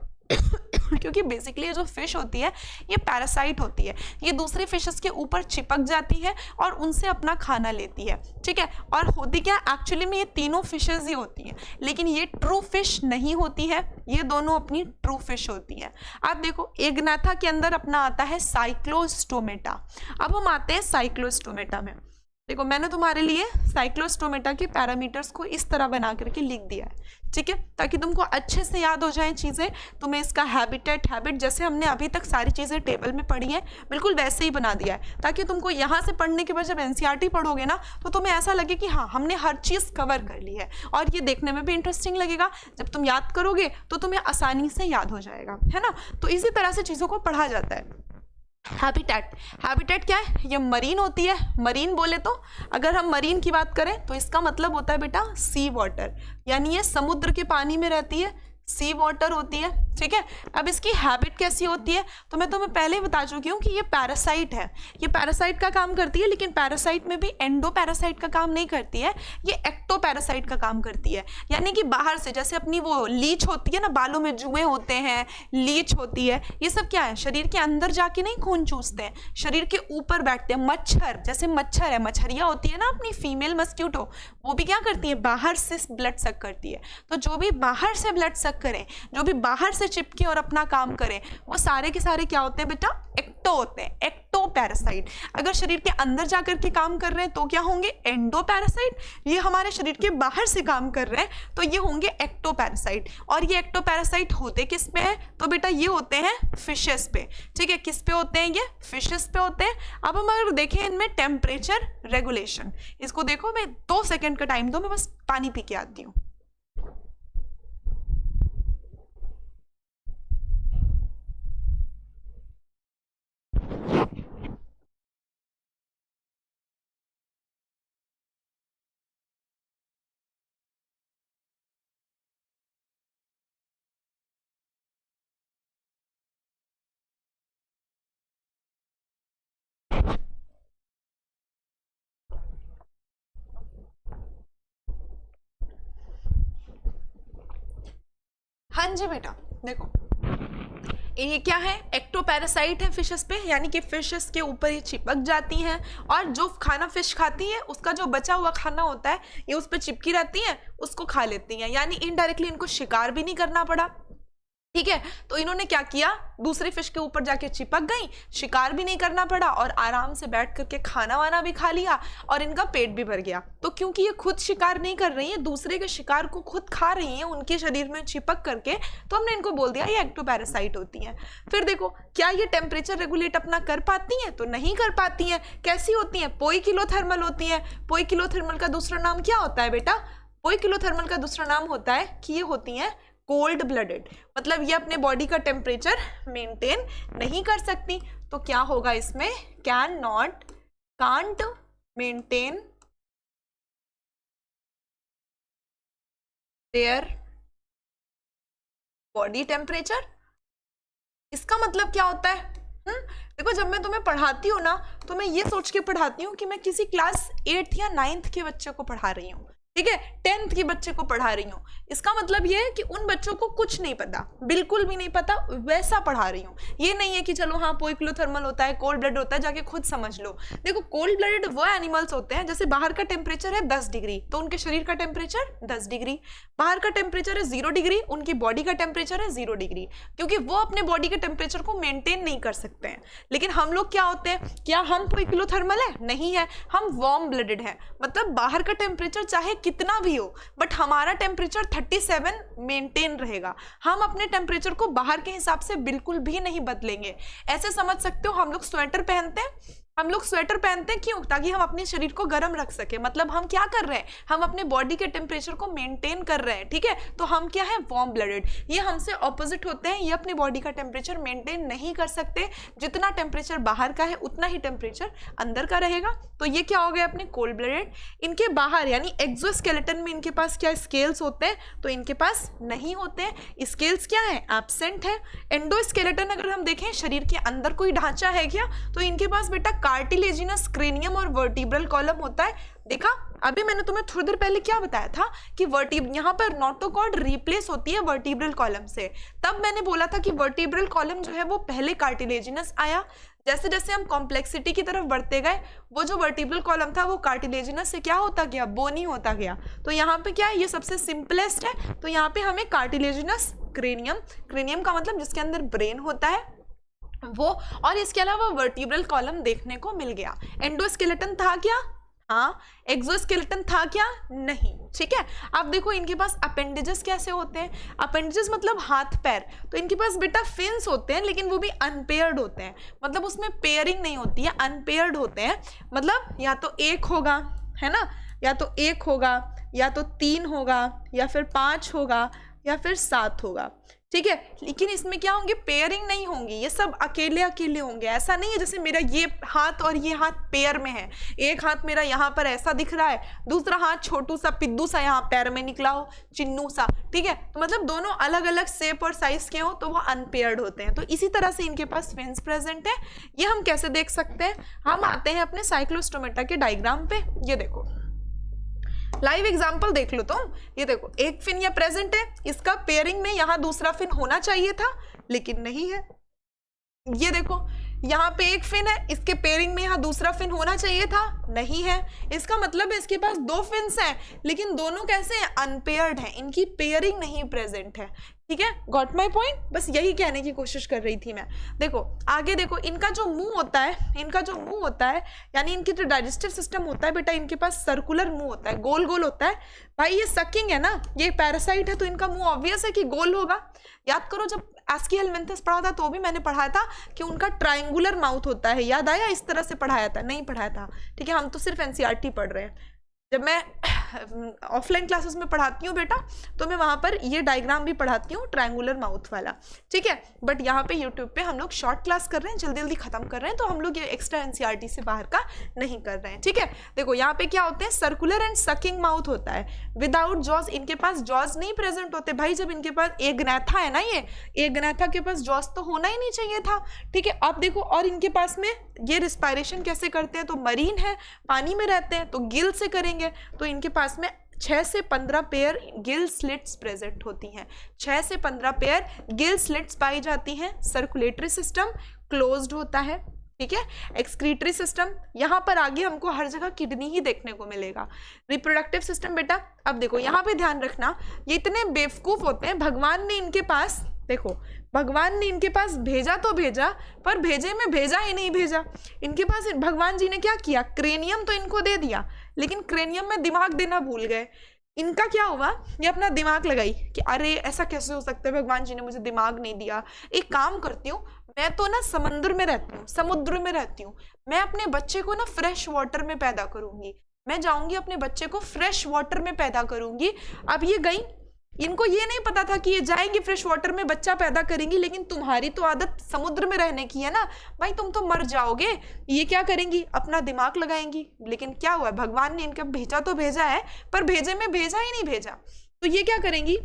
क्योंकि बेसिकली ये जो फिश होती है ये पैरासाइट होती है, ये दूसरी फिशेस के ऊपर चिपक जाती है और उनसे अपना खाना लेती है। ठीक है, और होती क्या, एक्चुअली में ये तीनों फिशेस ही होती हैं, लेकिन ये ट्रू फिश नहीं होती है, ये दोनों अपनी ट्रू फिश होती हैं। आप देखो एग्नाथा के अंदर अपना आता है साइक्लोस्टोमेटा। अब हम आते हैं साइक्लोस्टोमेटा में। देखो मैंने तुम्हारे लिए साइक्लोस्टोमेटा के पैरामीटर्स को इस तरह बना करके लिख दिया है, ठीक है, ताकि तुमको अच्छे से याद हो जाएं चीज़ें। तुम्हें इसका हैबिट जैसे हमने अभी तक सारी चीज़ें टेबल में पढ़ी हैं, बिल्कुल वैसे ही बना दिया है, ताकि तुमको यहाँ से पढ़ने के बाद जब एनसीईआरटी पढ़ोगे ना, तो तुम्हें ऐसा लगे कि हाँ हमने हर चीज़ कवर कर ली है, और ये देखने में भी इंटरेस्टिंग लगेगा। जब तुम याद करोगे तो तुम्हें आसानी से याद हो जाएगा, है ना। तो इसी तरह से चीज़ों को पढ़ा जाता है। हैबिटेट क्या है, ये मरीन होती है। मरीन बोले तो अगर हम मरीन की बात करें तो इसका मतलब होता है बेटा सी वाटर, यानी ये समुद्र के पानी में रहती है, सी वाटर होती है। ठीक है, अब इसकी हैबिट कैसी होती है, तो मैं तुम्हें पहले ही बता चुकी हूँ कि ये पैरासाइट है, ये पैरासाइट का काम करती है, लेकिन पैरासाइट में भी एंडो पैरासाइट का काम नहीं करती है, ये एक्टो पैरासाइट का काम करती है। यानी कि बाहर से, जैसे अपनी वो लीच होती है ना, बालों में जुएं होते हैं, लीच होती है, ये सब क्या है, शरीर के अंदर जाके नहीं खून चूसते हैं, शरीर के ऊपर बैठते हैं। मच्छर, जैसे मच्छर है, मच्छरिया होती है ना अपनी फीमेल मस्क्यूटो, वो भी क्या करती है, बाहर से ब्लड सक करती है। तो जो भी बाहर से ब्लड सक अलग करें, जो भी बाहर से चिपके और अपना काम करें, वो सारे के सारे क्या होते हैं बेटा? एक्टो होते हैं, एक्टो पैरासाइट। अगर शरीर के अंदर जाकर के काम कर रहे हैं तो क्या होंगे? Endo parasite. ये हमारे शरीर के बाहर से काम कर रहे हैं तो ये होंगे एक्टो पैरासाइट। और ये एक्टो पैरासाइट होते किस पे है? तो बेटा ये होते हैं फिशेस पे। ठीक है, किस पे होते हैं? ये फिशेस पे होते हैं। अब हम अगर देखें इनमें टेम्परेचर रेगुलेशन, इसको देखो, मैं 2 सेकेंड का टाइम दो, मैं बस पानी पी के आती हूँ। हाँ जी बेटा, देखो ये क्या है? एक्टोपैरासाइट है फिशेस पे, यानी कि फिशेस के ऊपर ये चिपक जाती हैं और जो खाना फिश खाती है उसका जो बचा हुआ खाना होता है ये उस पर चिपकी रहती है, उसको खा लेती हैं, यानी इनडायरेक्टली इनको शिकार भी नहीं करना पड़ा। ठीक है, तो इन्होंने क्या किया? दूसरे फिश के ऊपर जाके चिपक गई, शिकार भी नहीं करना पड़ा और आराम से बैठ करके खाना वाना भी खा लिया और इनका पेट भी भर गया। तो क्योंकि ये खुद शिकार नहीं कर रही है, दूसरे के शिकार को खुद खा रही हैं उनके शरीर में चिपक करके, तो हमने इनको बोल दिया ये एक्टोपैरासाइट होती हैं। फिर देखो, क्या ये टेम्परेचर रेगुलेट अपना कर पाती हैं? तो नहीं कर पाती हैं। कैसी होती हैं? पोइकिलोथर्मल होती हैं। पोइकिलोथर्मल का दूसरा नाम क्या होता है बेटा? पोइकिलोथर्मल का दूसरा नाम होता है कि ये होती हैं कोल्ड ब्लडेड, मतलब ये अपने बॉडी का टेम्परेचर मेंटेन नहीं कर सकती। तो क्या होगा इसमें? Can't maintain their body temperature. इसका मतलब क्या होता है? देखो, जब मैं तुम्हें पढ़ाती हूँ ना तो मैं ये सोच के पढ़ाती हूँ कि मैं किसी क्लास 8th या 9th के बच्चे को पढ़ा रही हूँ, ठीक है, 10th के बच्चे को पढ़ा रही हूँ। इसका मतलब ये है कि उन बच्चों को कुछ नहीं पता, बिल्कुल भी नहीं पता, वैसा पढ़ा रही हूँ। ये नहीं है कि चलो हाँ पोइकिलोथर्मल होता है, कोल्ड ब्लड होता है, जाके खुद समझ लो। देखो, कोल्ड ब्लडेड वो एनिमल्स होते हैं, जैसे बाहर का टेम्परेचर है 10 डिग्री तो उनके शरीर का टेम्परेचर 10 डिग्री, बाहर का टेम्परेचर है 0 डिग्री, उनकी बॉडी का टेम्परेचर है 0 डिग्री, क्योंकि वो अपने बॉडी के टेम्परेचर को मेंटेन नहीं कर सकते हैं। लेकिन हम लोग क्या होते हैं? क्या हम पोइकिलोथर्मल है? नहीं है, हम वार्म ब्लडेड है। मतलब बाहर का टेम्परेचर चाहे कितना भी हो बट हमारा टेम्परेचर 37 मेंटेन रहेगा। हम अपने टेम्परेचर को बाहर के हिसाब से बिल्कुल भी नहीं बदलेंगे। ऐसे समझ सकते हो, हम लोग स्वेटर पहनते हैं, हम लोग स्वेटर पहनते हैं क्यों? ताकि हम अपने शरीर को गर्म रख सके। मतलब हम क्या कर रहे हैं? हम अपने बॉडी के टेम्परेचर को मेंटेन कर रहे हैं, ठीक है। तो हम क्या है? Warm blooded. ये हमसे ऑपोजिट होते हैं, ये अपनी बॉडी का टेम्परेचर मेंटेन नहीं कर सकते। जितना टेम्परेचर बाहर का है उतना ही टेम्परेचर अंदर का रहेगा। तो ये क्या हो गया? अपने कोल्ड ब्लडेड। इनके बाहर यानी एक्सोस्केलेटन में इनके पास क्या स्केल्स होते हैं? तो इनके पास नहीं होते हैं। स्केल्स क्या है? एब्सेंट है। एंडोस्केलेटन अगर हम देखें, शरीर के अंदर कोई ढांचा है क्या? तो इनके पास बेटा कार्टिलेजिनस क्रेनियम और वर्टिब्रल कॉलम होता है। देखा, अभी मैंने तुम्हें थोड़ी देर पहले क्या बताया था कि यहाँ पर नोटोकॉर्ड रिप्लेस होती है वर्टिब्रल कॉलम से। तब मैंने बोला था कि वर्टिब्रल कॉलम जो है वो पहले कार्टिलेजिनस आया। जैसे जैसे हम कॉम्प्लेक्सिटी की तरफ बढ़ते गए, वो जो वर्टिब्रल कॉलम था वो कार्टिलेजिनस से क्या होता गया? बोनी होता गया। तो यहाँ पे क्या है? ये सबसे सिंपलेस्ट है। तो यहाँ पे हमें कार्टिलेजिनस क्रेनियम, क्रेनियम का मतलब जिसके अंदर ब्रेन होता है वो, और इसके अलावा वर्टिब्रल कॉलम देखने को मिल गया। एंडोस्केलेटन था क्या? हाँ। एक्सोस्केलेटन था क्या? नहीं। ठीक है, अब देखो इनके पास अपेंडेजेस कैसे होते हैं? अपेंडेजेस मतलब हाथ पैर। तो इनके पास बेटा फिन्स होते हैं, लेकिन वो भी अनपेयर्ड होते हैं, मतलब उसमें पेयरिंग नहीं होती है, अनपेयर्ड होते हैं। मतलब या तो एक होगा, है ना, या तो एक होगा, या तो 3 होगा, या फिर 5 होगा, या फिर 7 होगा। ठीक है, लेकिन इसमें क्या होंगे? पेयरिंग नहीं होंगी, ये सब अकेले अकेले होंगे। ऐसा नहीं है जैसे मेरा ये हाथ और ये हाथ पेयर में है, एक हाथ मेरा यहाँ पर ऐसा दिख रहा है, दूसरा हाथ छोटू सा पिद्दू सा यहाँ पैर में निकला हो, चिन्नू सा। ठीक है, तो मतलब दोनों अलग अलग शेप और साइज के हो तो वो अनपेयर्ड होते हैं। तो इसी तरह से इनके पास फिन्स प्रेजेंट है। ये हम कैसे देख सकते हैं? हम आते हैं अपने साइक्लोस्टोमेटा के डायग्राम पे। ये देखो, लाइव एग्जाम्पल देख लो तुम। ये देखो, एक फिन ये प्रेजेंट है, इसका पेयरिंग में यहाँ दूसरा फिन होना चाहिए था लेकिन नहीं है। ये देखो यहाँ पे एक फिन है, इसके पेयरिंग में यहाँ दूसरा फिन होना चाहिए था, नहीं है। इसका मतलब है इसके पास दो फिन्स हैं, लेकिन दोनों कैसे हैं, अनपेयर्ड हैं, इनकी पेयरिंग नहीं प्रेजेंट है। ठीक है, गॉट माई पॉइंट, बस यही कहने की कोशिश कर रही थी मैं। देखो आगे देखो, इनका जो मुंह होता है, यानी इनकी जो डाइजेस्टिव सिस्टम होता है बेटा, इनके पास सर्कुलर मुंह होता है, गोल गोल होता है। भाई ये सकिंग है ना, ये पैरासाइट है, तो इनका मुंह ऑब्वियस है कि गोल होगा। याद करो जब एस्कीहेलमिंथस पढ़ा था तो भी मैंने पढ़ाया था कि उनका ट्रायंगुलर माउथ होता है, याद आया? इस तरह से पढ़ाया था? नहीं पढ़ाया था, ठीक है, हम तो सिर्फ एनसीईआरटी पढ़ रहे हैं। जब मैं ऑफलाइन क्लासेस में पढ़ाती हूँ बेटा, तो मैं वहाँ पर ये डायग्राम भी पढ़ाती हूँ, ट्रायंगुलर माउथ वाला, ठीक है। बट यहाँ पे यूट्यूब पे हम लोग शॉर्ट क्लास कर रहे हैं, जल्दी जल्दी खत्म कर रहे हैं, तो हम लोग ये एक्स्ट्रा एनसीईआरटी से बाहर का नहीं कर रहे हैं, ठीक है। देखो यहाँ पे क्या होते हैं, सर्कुलर एंड सकिंग माउथ होता है, विदाउट जॉज। इनके पास जॉज नहीं प्रेजेंट होते भाई, जब इनके पास एग्नैथा है ना, ये एग्नैथा के पास जॉज तो होना ही नहीं चाहिए था, ठीक है। अब देखो, और इनके पास में ये रिस्पायरेशन कैसे करते हैं, तो मरीन है, पानी में रहते हैं, तो गिल से करेंगे, तो इनके पास में 6 से 15 पेयर गिल स्लिट्स प्रेजेंट होती हैं, 6 से 15 पेयर गिल स्लिट्स पाई जाती हैं। सर्कुलेटरी सिस्टम क्लोज्ड होता है, ठीक है। एक्सक्रीटरी सिस्टम, यहाँ पर आगे हमको हर जगह किडनी ही देखने को मिलेगा। रिप्रोडक्टिव सिस्टम बेटा, अब देखो यहाँ पे ध्यान रखना, ये इतने बेवकूफ होते हैं, भगवान ने इनके पास, देखो भगवान ने इनके पास भेजा तो भेजा, पर भेजे में भेजा ही नहीं भेजा। इनके पास भगवान जी ने क्या किया, क्रेनियम तो इनको दे दिया, लेकिन क्रेनियम में दिमाग देना भूल गए। इनका क्या हुआ, ये अपना दिमाग लगाई कि अरे ऐसा कैसे हो सकता है, भगवान जी ने मुझे दिमाग नहीं दिया। एक काम करती हूँ, मैं तो ना समुद्र में रहती हूँ, मैं अपने बच्चे को ना फ्रेश वाटर में पैदा करूंगी, मैं जाऊंगी अपने बच्चे को फ्रेश वाटर में पैदा करूंगी। अब ये गई, इनको ये नहीं पता था कि ये जाएंगी फ्रेश वाटर में बच्चा पैदा करेंगी, लेकिन तुम्हारी तो आदत समुद्र में रहने की है ना भाई, तुम तो मर जाओगे। ये क्या करेंगी, अपना दिमाग लगाएंगी। लेकिन क्या हुआ, भगवान ने इनका भेजा तो भेजा है, पर भेजे में भेजा ही नहीं भेजा। तो ये क्या करेंगी,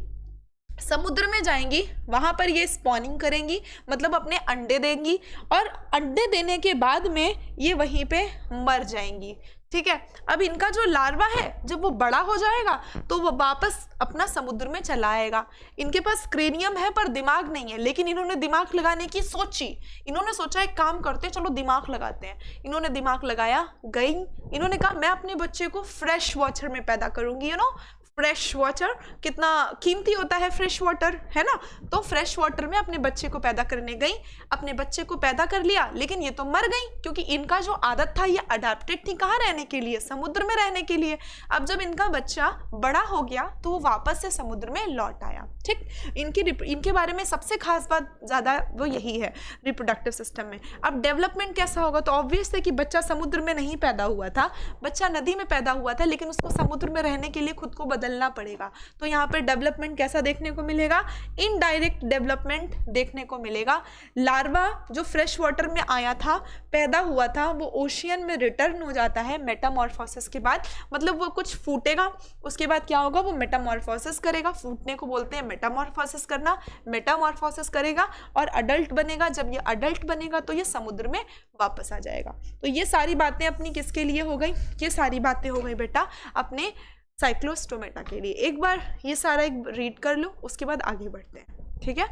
समुद्र में जाएंगी, वहां पर ये स्पॉनिंग करेंगी, मतलब अपने अंडे देंगी, और अंडे देने के बाद में ये वहीं पे मर जाएंगी, ठीक है। अब इनका जो लार्वा है, जब वो बड़ा हो जाएगा तो वो वापस अपना समुद्र में चला आएगा। इनके पास क्रेनियम है पर दिमाग नहीं है, लेकिन इन्होंने दिमाग लगाने की सोची, इन्होंने सोचा एक काम करते हैं, चलो दिमाग लगाते हैं। इन्होंने दिमाग लगाया, गई, इन्होंने कहा मैं अपने बच्चे को फ्रेश वाटर में पैदा करूंगी, यू नो फ्रेश वाटर कितना कीमती होता है, फ्रेश वाटर है ना। तो फ्रेश वाटर में अपने बच्चे को पैदा करने गई, अपने बच्चे को पैदा कर लिया, लेकिन ये तो मर गई, क्योंकि इनका जो आदत था, ये अडेप्टेड थी कहाँ रहने के लिए, समुद्र में रहने के लिए। अब जब इनका बच्चा बड़ा हो गया तो वो वापस से समुद्र में लौट आया, ठीक। इनके बारे में सबसे खास बात ज़्यादा वो यही है रिप्रोडक्टिव सिस्टम में। अब डेवलपमेंट कैसा होगा, तो ऑब्वियस है कि बच्चा समुद्र में नहीं पैदा हुआ था, बच्चा नदी में पैदा हुआ था, लेकिन उसको समुद्र में रहने के लिए खुद को बदलना पड़ेगा। तो यहाँ पे डेवलपमेंट कैसा देखने को मिलेगा, इनडायरेक्ट डेवलपमेंट देखने को मिलेगा। लार्वा जो फ्रेश वाटर में आया था, पैदा हुआ था, वो ओशियन में रिटर्न हो जाता है मेटामॉर्फोसिस के बाद, मतलब वो कुछ फूटेगा, उसके बाद क्या होगा, वो मेटामॉर्फोसिस करेगा, फूटने को बोलते हैं मेटामॉर्फोसिस करना, मेटामॉर्फोसिस करेगा और अडल्ट बनेगा। जब ये अडल्ट बनेगा तो ये समुद्र में वापस आ जाएगा। तो ये सारी बातें अपनी किसके लिए हो गई, ये सारी बातें हो गई बेटा अपने साइक्लोस्टोमेटा के लिए। एक बार ये सारा एक रीड कर लो, उसके बाद आगे बढ़ते हैं, ठीक है।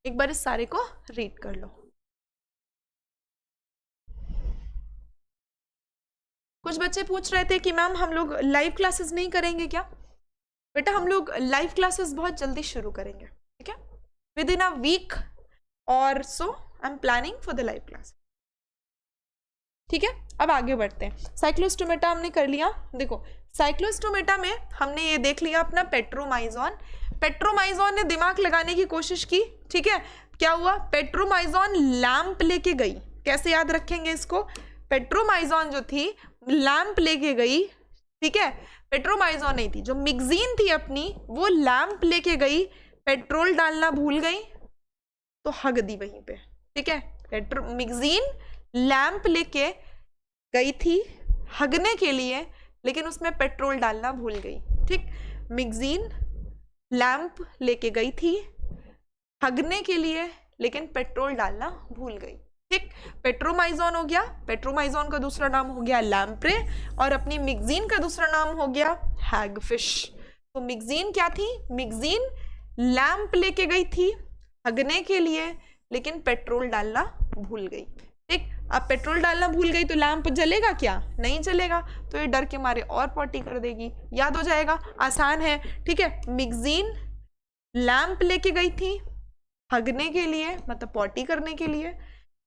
एक बार इस सारे को रीड कर लो। कुछ बच्चे पूछ रहे थे कि मैम हम लोग लाइव क्लासेस नहीं करेंगे क्या। बेटा हम लोग लाइव क्लासेस बहुत जल्दी शुरू करेंगे, ठीक है, विद इन अ वीक और so I am planning for the live class, ठीक है। अब आगे बढ़ते हैं। साइक्लोस्टोमेटा हमने कर लिया। देखो साइक्लोस्टोमेटा में हमने ये देख लिया अपना पेट्रोमाइजोन ने दिमाग लगाने की कोशिश की, ठीक है। क्या हुआ, पेट्रोमाइजोन लैंप लेके गई, कैसे याद रखेंगे इसको, पेट्रोमाइजोन जो थी लैंप लेके गई, ठीक है। पेट्रोमाइजोन नहीं थी, जो मिक्जीन थी अपनी, वो लैंप लेके गई, पेट्रोल डालना भूल गई तो हग दी वहीं पे, ठीक है। मिक्जीन लैंप लेके गई थी हगने के लिए, लेकिन उसमें पेट्रोल डालना भूल गई, ठीक। मिक्जीन लैंप लेके गई थी हगने के लिए, लेकिन पेट्रोल डालना भूल गई, ठीक। पेट्रोमाइजोन हो गया, पेट्रोमाइजोन का दूसरा नाम हो गया लैम्प्रे, और अपनी मिक्जीन का दूसरा नाम हो गया हैगफिश। तो मिक्जीन क्या थी, मिक्जीन लैंप लेके गई थी हगने के लिए, लेकिन पेट्रोल डालना भूल गई। ठीक, अब पेट्रोल डालना भूल गई तो लैंप जलेगा क्या? नहीं जलेगा, तो ये डर के मारे और पॉटी कर देगी। याद हो जाएगा, आसान है। ठीक है, मैगजीन लैंप लेके गई थी हगने के लिए, मतलब पॉटी करने के लिए,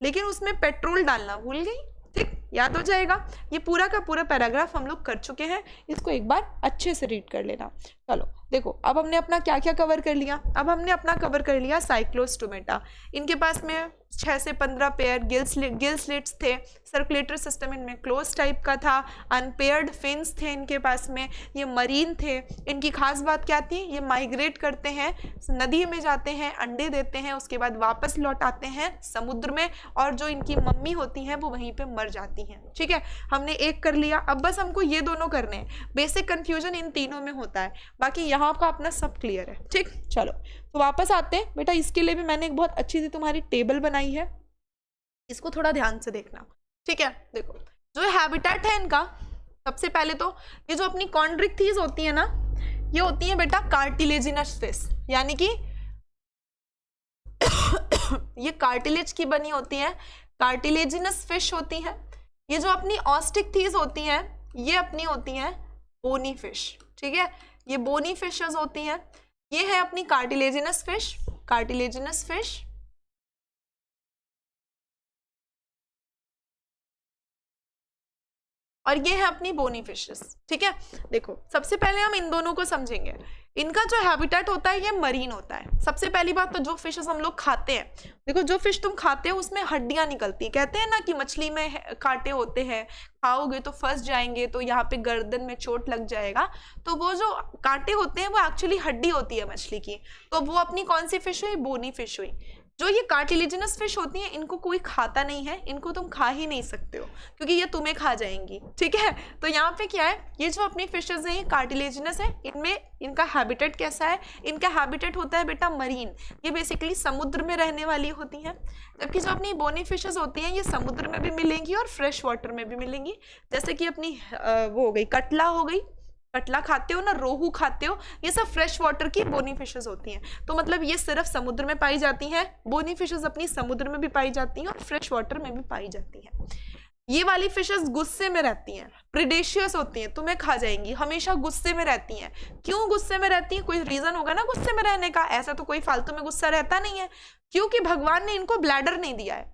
लेकिन उसमें पेट्रोल डालना भूल गई। ठीक, याद हो जाएगा। ये पूरा का पूरा पैराग्राफ हम लोग कर चुके हैं, इसको एक बार अच्छे से रीड कर लेना। चलो देखो, अब हमने अपना क्या क्या कवर कर लिया। अब हमने अपना कवर कर लिया साइक्लोस्टोमेटा। इनके पास में 6 से 15 पेयर गिल स्लिट्स थे, सर्कुलेटरी सिस्टम इनमें क्लोज टाइप का था, अनपेयर्ड फिन्स थे इनके पास में, ये मरीन थे। इनकी खास बात क्या थी? ये माइग्रेट करते हैं, नदी में जाते हैं, अंडे देते हैं, उसके बाद वापस लौट आते हैं समुद्र में, और जो इनकी मम्मी होती हैं वो वहीं पे मर जाती हैं। ठीक है, हमने एक कर लिया। अब बस हमको ये दोनों करने हैं। बेसिक कंफ्यूजन इन तीनों में होता है, बाकी यहाँ का अपना सब क्लियर है। ठीक, चलो तो वापस आते हैं बेटा। इसके लिए भी मैंने एक बहुत अच्छी सी तुम्हारी टेबल बनाई है, इसको थोड़ा ध्यान से देखना। ठीक है, देखो जो हैबिटेट है इनका, सबसे पहले तो ये जो अपनी कॉन्ड्रिक्थीज होती है ना, ये होती है बेटा कार्टिलेजिनस फिश, यानी कि ये कार्टिलेज की बनी होती है, कार्टिलेजिनस फिश होती है। ये जो अपनी ऑस्टिकथीज होती हैं, ये अपनी होती हैं बोनी फिश। ठीक है, ये बोनी फिशेस होती हैं। ये है अपनी कार्टिलेजिनस फिश, कार्टिलेजिनस फिश। और ये है अपनी बोनी फिशेस। ठीक है, देखो सबसे पहले हम इन दोनों को समझेंगे। इनका जो हैबिटेट होता है ये मरीन होता है। सबसे पहली बात तो जो फिशेस हम लोग खाते हैं, देखो जो फिश तुम खाते हो उसमें हड्डियां निकलती हैं। कहते हैं ना कि मछली में कांटे होते हैं, खाओगे तो फंस जाएंगे, तो यहाँ पे गर्दन में चोट लग जाएगा। तो वो जो कांटे होते हैं वो एक्चुअली हड्डी होती है मछली की। तो वो अपनी कौन सी फिश हुई? बोनी फिश हुई। जो ये कार्टिलेजिनस फिश होती हैं, इनको कोई खाता नहीं है, इनको तुम खा ही नहीं सकते हो क्योंकि ये तुम्हें खा जाएंगी। ठीक है, तो यहाँ पे क्या है, ये जो अपनी फिशेज हैं ये कार्टिलेजिनस है। इनमें इनका हैबिटेट कैसा है? इनका हैबिटेट होता है बेटा मरीन, ये बेसिकली समुद्र में रहने वाली होती हैं। जबकि जो अपनी बोनी फिशेज होती हैं ये समुद्र में भी मिलेंगी और फ्रेश वाटर में भी मिलेंगी। जैसे कि अपनी वो हो गई कटला, हो गई कटला खाते हो ना, रोहू खाते हो, ये सब फ्रेश वाटर की बोनी फिशेस होती हैं। तो मतलब ये सिर्फ समुद्र में पाई जाती हैं। बोनी फिशेस अपनी समुद्र में भी पाई जाती हैं और फ्रेश वाटर में भी पाई जाती हैं। ये वाली फिशेस गुस्से में रहती हैं, प्रेडेशियस होती हैं, तुम्हें खा जाएंगी, हमेशा गुस्से में रहती हैं। क्यों गुस्से में रहती हैं? कोई रीजन होगा ना गुस्से में रहने का, ऐसा तो कोई फालतू में गुस्सा रहता नहीं है, क्योंकि भगवान ने इनको ब्लैडर नहीं दिया है।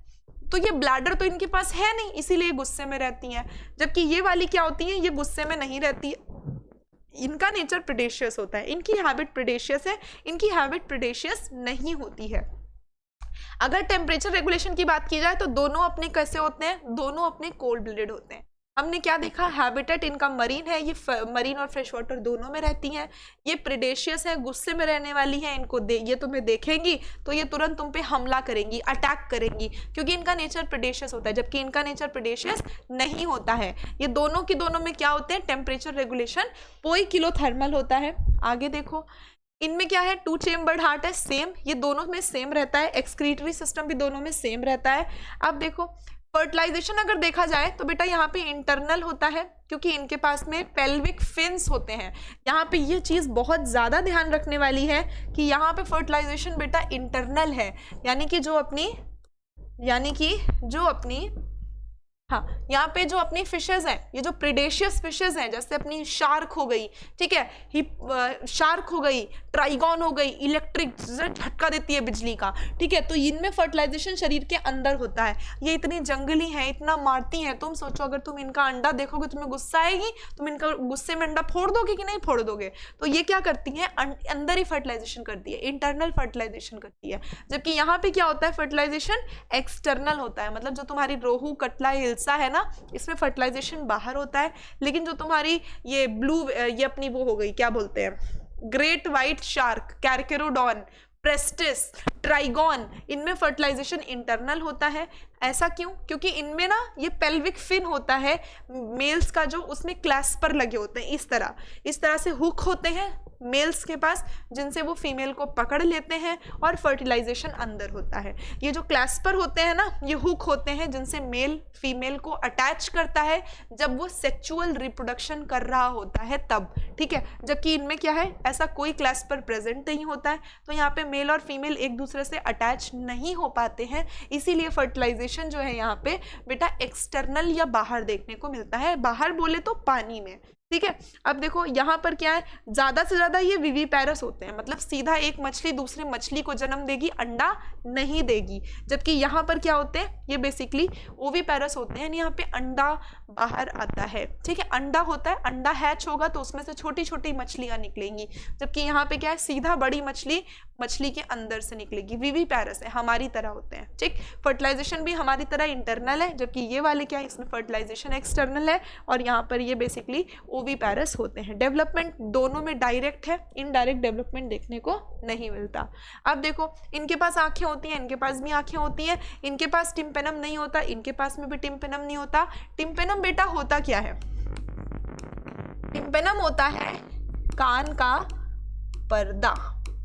तो ये ब्लैडर तो इनके पास है नहीं, इसीलिए गुस्से में रहती हैं। जबकि ये वाली क्या होती है, ये गुस्से में नहीं रहती, इनका नेचर प्रेडेशियस होता है, इनकी हैबिट प्रेडेशियस है, इनकी हैबिट प्रेडेशियस नहीं होती है। अगर टेम्परेचर रेगुलेशन की बात की जाए तो दोनों अपने कैसे होते हैं? दोनों अपने कोल्ड ब्लडेड होते हैं। हमने क्या देखा? हैबिटेट इनका मरीन है, ये मरीन और फ्रेश वाटर दोनों में रहती हैं। ये प्रेडेशियस है, गुस्से में रहने वाली है, इनको ये तुम्हें देखेंगी तो ये तुरंत तुम पे हमला करेंगी, अटैक करेंगी, क्योंकि इनका नेचर प्रेडेशियस होता है, जबकि इनका नेचर प्रेडेशियस नहीं होता है। ये दोनों की दोनों में क्या होते हैं? टेम्परेचर रेगुलेशन पोइकिलोथर्मल होता है। आगे देखो, इनमें क्या है? 2 चेम्बर्ड हार्ट है, सेम, ये दोनों में सेम रहता है। एक्सक्रीटरी सिस्टम भी दोनों में सेम रहता है। अब देखो फर्टिलाइजेशन अगर देखा जाए तो बेटा यहाँ पे इंटरनल होता है, क्योंकि इनके पास में पेल्विक फिन्स होते हैं। यहाँ पे ये चीज़ बहुत ज़्यादा ध्यान रखने वाली है कि यहाँ पे फर्टिलाइजेशन बेटा इंटरनल है, यानी कि जो अपनी हाँ, यहाँ पे जो अपनी फिशेज हैं, ये जो प्रेडेशियस फिशेज हैं, जैसे अपनी शार्क हो गई, ठीक है, शार्क हो गई, ट्राइगॉन हो गई, इलेक्ट्रिक झटका देती है बिजली का, ठीक है, तो इनमें फर्टिलाइजेशन शरीर के अंदर होता है। ये इतनी जंगली हैं, इतना मारती हैं, तुम सोचो अगर तुम इनका अंडा देखोगे तुम्हें गुस्सा आएगी, तुम इनका गुस्से में अंडा फोड़ दोगे कि नहीं फोड़ दोगे? तो ये क्या करती हैं? अंदर ही फर्टिलाइजेशन करती है, इंटरनल फर्टिलाइजेशन करती है। जबकि यहाँ पे क्या होता है? फर्टिलाइजेशन एक्सटर्नल होता है, मतलब जो तुम्हारी रोहू, कटला, है ना, इसमें फर्टिलाइजेशन बाहर होता है। लेकिन जो तुम्हारी ये ये अपनी वो हो गई, क्या बोलते हैं, great white shark, Carcharodon, Pristis, Trygon, इनमें फर्टिलाइजेशन इंटरनल होता है। ऐसा क्यों? क्योंकि इनमें ना ये पेल्विक फिन होता है मेल्स का, जो उसमें क्लैस्पर लगे होते हैं, इस तरह से हुक होते हैं, मेल्स के पास, जिनसे वो फीमेल को पकड़ लेते हैं और फर्टिलाइजेशन अंदर होता है। ये जो क्लैस्पर होते हैं ना, ये हुक होते हैं जिनसे मेल फीमेल को अटैच करता है जब वो सेक्सुअल रिप्रोडक्शन कर रहा होता है तब, ठीक है। जबकि इनमें क्या है, ऐसा कोई क्लैस्पर प्रेजेंट नहीं होता है, तो यहाँ पे मेल और फीमेल एक दूसरे से अटैच नहीं हो पाते हैं, इसीलिए फर्टिलाइजेशन जो है यहाँ पे बेटा एक्सटर्नल या बाहर देखने को मिलता है। बाहर बोले तो पानी में, ठीक है। अब देखो यहाँ पर क्या है, ज्यादा से ज्यादा ये विविपैरस होते हैं, मतलब सीधा एक मछली दूसरी मछली को जन्म देगी, अंडा नहीं देगी। जबकि यहाँ पर क्या होते हैं, ये बेसिकली ओविपैरस होते हैं, यहाँ पे अंडा बाहर आता है, ठीक है। अंडा होता है, अंडा हैच होगा तो उसमें से छोटी छोटी मछलियां निकलेंगी। जबकि यहाँ पे क्या है, सीधा बड़ी मछली मछली के अंदर से निकलेगी। विविपैरस है, हमारी तरह होते हैं, ठीक। फर्टिलाइजेशन भी हमारी तरह इंटरनल है, जबकि ये वाले क्या है, इसमें फर्टिलाइजेशन एक्सटर्नल है, और यहाँ पर ये बेसिकली ओविपैरस होते हैं। डेवलपमेंट दोनों में डायरेक्ट है, इनडायरेक्ट डेवलपमेंट देखने को नहीं मिलता। अब देखो, इनके पास आंखें होती हैं, इनके पास भी आंखें होती हैं, इनके पास टिम्पेनम नहीं होता, इनके पास में भी टिम्पेनम नहीं होता। टिम्पेनम बेटा होता क्या है, टिम्पेनम होता है कान का पर्दा,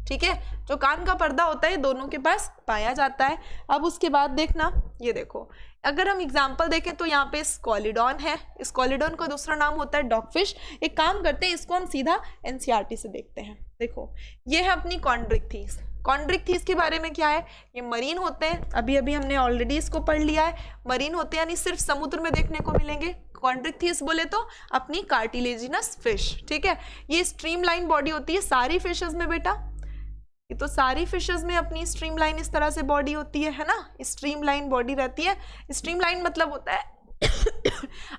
ठीक है। जो कान का पर्दा होता है दोनों के पास पाया जाता है। अब उसके बाद देखना, ये देखो, अगर हम एग्जांपल देखें तो यहाँ पे स्कॉलिडॉन है, स्कॉलिडॉन का दूसरा नाम होता है डॉगफिश। एक काम करते हैं, इसको हम सीधा एनसीईआरटी से देखते हैं। देखो, ये है अपनी कॉन्ड्रिक्थीस। कॉन्ड्रिक्थीस के बारे में क्या है, ये मरीन होते हैं, अभी अभी हमने ऑलरेडी इसको पढ़ लिया है। मरीन होते हैं यानी सिर्फ समुद्र में देखने को मिलेंगे। कॉन्ड्रिक्थीस बोले तो अपनी कार्टिलेजिनस फिश, ठीक है। ये स्ट्रीमलाइन बॉडी होती है सारी फिशेस में बेटा, ये तो सारी फिशेस में अपनी स्ट्रीमलाइन इस तरह से बॉडी होती है ना, स्ट्रीमलाइन बॉडी रहती है। स्ट्रीमलाइन मतलब होता है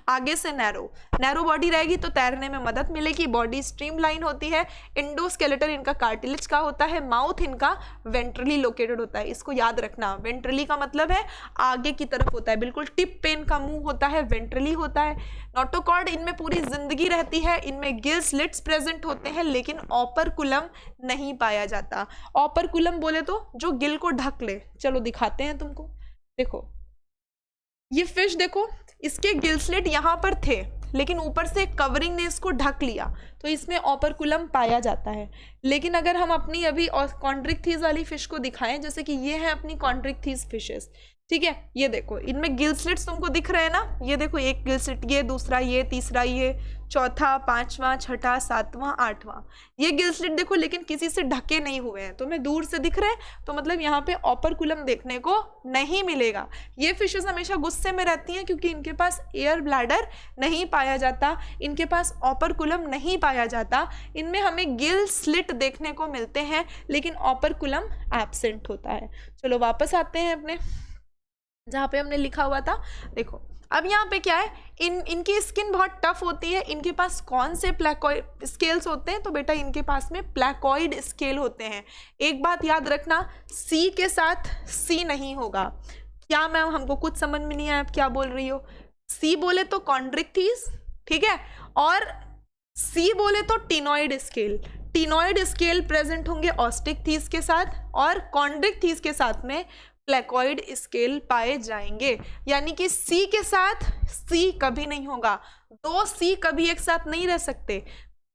आगे से नैरो बॉडी रहेगी तो तैरने में मदद मिलेगी, बॉडी स्ट्रीमलाइन होती है। एंडोस्केलेटन इनका कार्टिलेज का होता है, माउथ इनका वेंट्रली लोकेटेड होता है। इसको याद रखना, वेंट्रली का मतलब है आगे की तरफ होता है, बिल्कुल टिप पे इनका मुंह होता है, वेंट्रली होता है। नोटोकॉर्ड इनमें पूरी जिंदगी रहती है, इनमें गिल स्लिट्स प्रेजेंट होते हैं, लेकिन ऑपरकुलम नहीं पाया जाता। ऑपरकुलम बोले तो जो गिल को ढक ले, चलो दिखाते हैं तुमको। देखो ये फिश, देखो इसके गिल स्लिट यहाँ पर थे, लेकिन ऊपर से कवरिंग ने इसको ढक लिया, तो इसमें ऑपरकुलम पाया जाता है। लेकिन अगर हम अपनी अभी कॉन्ड्रिक्थीस वाली फिश को दिखाएं, जैसे कि ये है अपनी कॉन्ड्रिक्थीस फिशेस, ठीक है। ये देखो, इनमें गिल स्लिट्स तुमको दिख रहे हैं ना, ये देखो एक गिल स्लिट, ये दूसरा, ये तीसरा, ये चौथा, पांचवा, छठा, सातवां, आठवां, ये गिल स्लिट देखो, लेकिन किसी से ढके नहीं हुए हैं, तो मैं दूर से दिख रहे हैं, तो मतलब यहाँ पे ऑपरकुलम देखने को नहीं मिलेगा। ये फिशेस हमेशा गुस्से में रहती हैं क्योंकि इनके पास एयर ब्लैडर नहीं पाया जाता, इनके पास ऑपरकुलम नहीं पाया जाता। इनमें हमें गिल स्लिट देखने को मिलते हैं, लेकिन ऑपरकुलम एब्सेंट होता है। चलो वापस आते हैं अपने जहाँ पे हमने लिखा हुआ था। देखो अब यहाँ पे क्या है, इनकी स्किन बहुत टफ होती है। इनके पास कौन से प्लैकॉइड स्केल्स होते हैं, तो बेटा इनके पास में प्लैकॉइड स्केल होते हैं। एक बात याद रखना, सी के साथ सी नहीं होगा। क्या मैम, हमको कुछ समझ में नहीं आया आप क्या बोल रही हो। सी बोले तो कॉन्ड्रिक्थीस, ठीक है, और सी बोले तो ctenoid scale. Ctenoid scale present होंगे ऑस्टिकथीस के साथ, और कॉन्ड्रिक्थीस के साथ में प्लैकॉइड स्केल पाए जाएंगे। यानी कि सी के साथ सी कभी नहीं होगा, दो सी कभी एक साथ नहीं रह सकते।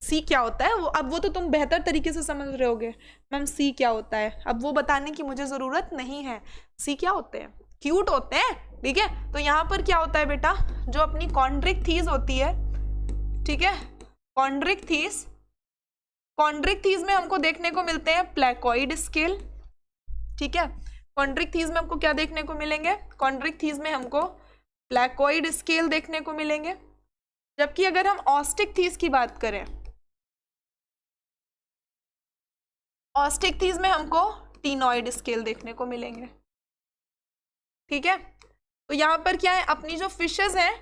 सी क्या होता है वो, अब वो तो तुम बेहतर तरीके से समझ रहे होगे मैम सी क्या होता है, अब वो बताने की मुझे ज़रूरत नहीं है। सी क्या होते हैं, क्यूट होते हैं, ठीक है। तो यहाँ पर क्या होता है बेटा, जो अपनी कॉन्ड्रिक्थीस होती है, ठीक है, कॉन्ड्रिक्थीस में हमको देखने को मिलते हैं प्लैकॉइड स्केल, ठीक है। कॉन्ड्रिक्थीस में हमको क्या देखने को मिलेंगे, कॉन्ड्रिक्थीस में हमको प्लैकॉइड स्केल देखने को मिलेंगे। जबकि अगर हम ऑस्टिकथीस की बात करें, ऑस्टिकथीस में हमको टिनॉइड स्केल देखने को मिलेंगे, ठीक है। तो यहाँ पर क्या है, अपनी जो फिशेस हैं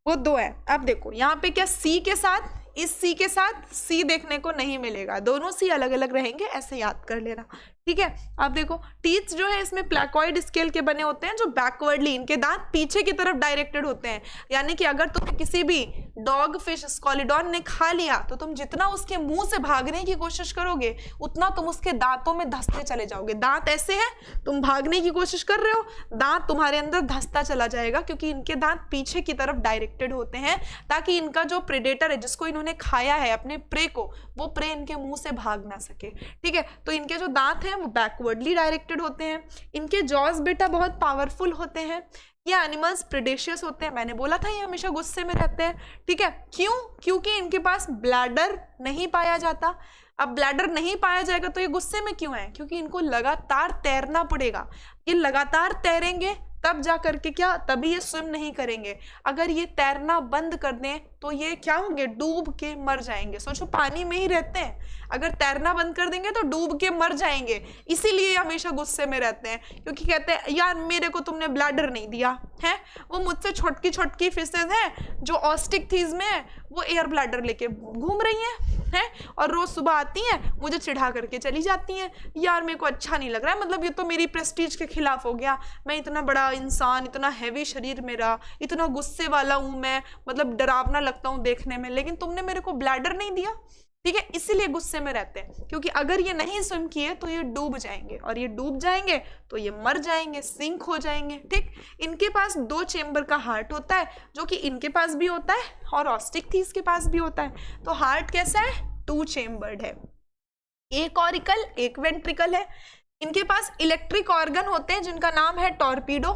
वो दो है। अब देखो यहाँ पे क्या, सी के साथ, इस सी के साथ सी देखने को नहीं मिलेगा, दोनों सी अलग अलग रहेंगे, ऐसे याद कर लेना, ठीक है। अब देखो टीथ जो है इसमें प्लैकॉइड स्केल के बने होते हैं, जो बैकवर्डली, इनके दांत पीछे की तरफ डायरेक्टेड होते हैं। यानी कि अगर तुम्हें किसी भी डॉग फिश स्कॉलिडॉन ने खा लिया तो तुम जितना उसके मुंह से भागने की कोशिश करोगे उतना तुम उसके दांतों में धंसते चले जाओगे। दांत ऐसे है, तुम भागने की कोशिश कर रहे हो, दांत तुम्हारे अंदर धंसता चला जाएगा, क्योंकि इनके दांत पीछे की तरफ डायरेक्टेड होते हैं, ताकि इनका जो प्रेडेटर है, जिसको इन्होंने खाया है, अपने प्रे को, वो प्रे इनके मुंह से भाग ना सके। ठीक है, तो इनके जो दांत हैं वो बैकवर्डली डायरेक्टेड होते हैं। इनके जॉज बेटा बहुत पावरफुल होते हैं। ये एनिमल्स प्रेडेशियस होते हैं, मैंने बोला था ये हमेशा गुस्से में रहते हैं। ठीक है, क्यों? क्योंकि इनके पास ब्लैडर नहीं पाया जाता। अब ब्लैडर नहीं पाया जाएगा तो ये गुस्से में क्यों है? क्योंकि इनको लगातार तैरना पड़ेगा। ये लगातार तैरेंगे तब जा करके क्या, तभी ये स्विम नहीं करेंगे। अगर ये तैरना बंद कर दें तो ये क्या होंगे, डूब के मर जाएंगे। सोचो पानी में ही रहते हैं, अगर तैरना बंद कर देंगे तो डूब के मर जाएंगे। इसीलिए हमेशा गुस्से में रहते हैं, क्योंकि कहते हैं यार मेरे को तुमने ब्लैडर नहीं दिया है। वो मुझसे छोटकी छोटकी फिशेज हैं जो ऑस्टिकथीज में है, वो एयर ब्लैडर लेके घूम रही हैं और रोज सुबह आती हैं, मुझे चिढ़ा करके चली जाती हैं। यार मेरे को अच्छा नहीं लग रहा है, मतलब ये तो मेरी प्रेस्टीज के खिलाफ हो गया। मैं इतना बड़ा इंसान, इतना हैवी शरीर मेरा, इतना गुस्से वाला हूँ मैं, मतलब डरावना लगता हूँ देखने में, लेकिन तुमने मेरे को ब्लैडर नहीं दिया। ठीक है, इसीलिए गुस्से में रहते हैं, क्योंकि अगर ये नहीं स्विम किए तो ये डूब जाएंगे, और ये डूब जाएंगे तो ये मर जाएंगे, सिंक हो जाएंगे। ठीक, इनके पास 2 चेम्बर का हार्ट होता है, जो कि इनके पास भी होता है और ऑस्टिकथीज के पास भी होता है। तो हार्ट कैसा है? 2 चेम्बर्ड है, एक ऑरिकल एक वेंट्रिकल है। इनके पास इलेक्ट्रिक ऑर्गन होते हैं जिनका नाम है टॉर्पीडो।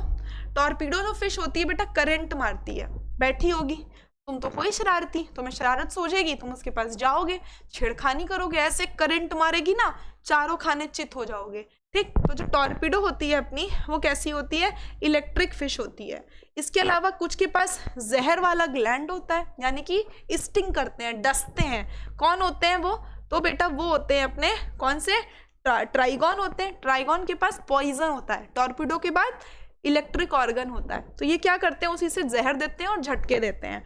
टॉर्पीडो जो फिश होती है बेटा करंट मारती है। बैठी होगी, तुम तो कोई शरारती, तुम्हें शरारत सूझेगी, तुम उसके पास जाओगे, छेड़खानी करोगे, ऐसे करंट मारेगी ना, चारों खाने चित हो जाओगे। ठीक, तो जो टॉर्पीडो होती है अपनी, वो कैसी होती है? इलेक्ट्रिक फिश होती है। इसके अलावा कुछ के पास जहर वाला ग्लैंड होता है, यानी कि स्टिंग करते हैं, डसते हैं। कौन होते हैं वो? तो बेटा वो होते हैं अपने कौन से, ट्राइगॉन होते हैं। ट्राइगॉन के पास पॉइजन होता है। टॉर्पीडो के बाद इलेक्ट्रिक ऑर्गन होता है, तो ये क्या करते हैं, उसी से जहर देते हैं और झटके देते हैं।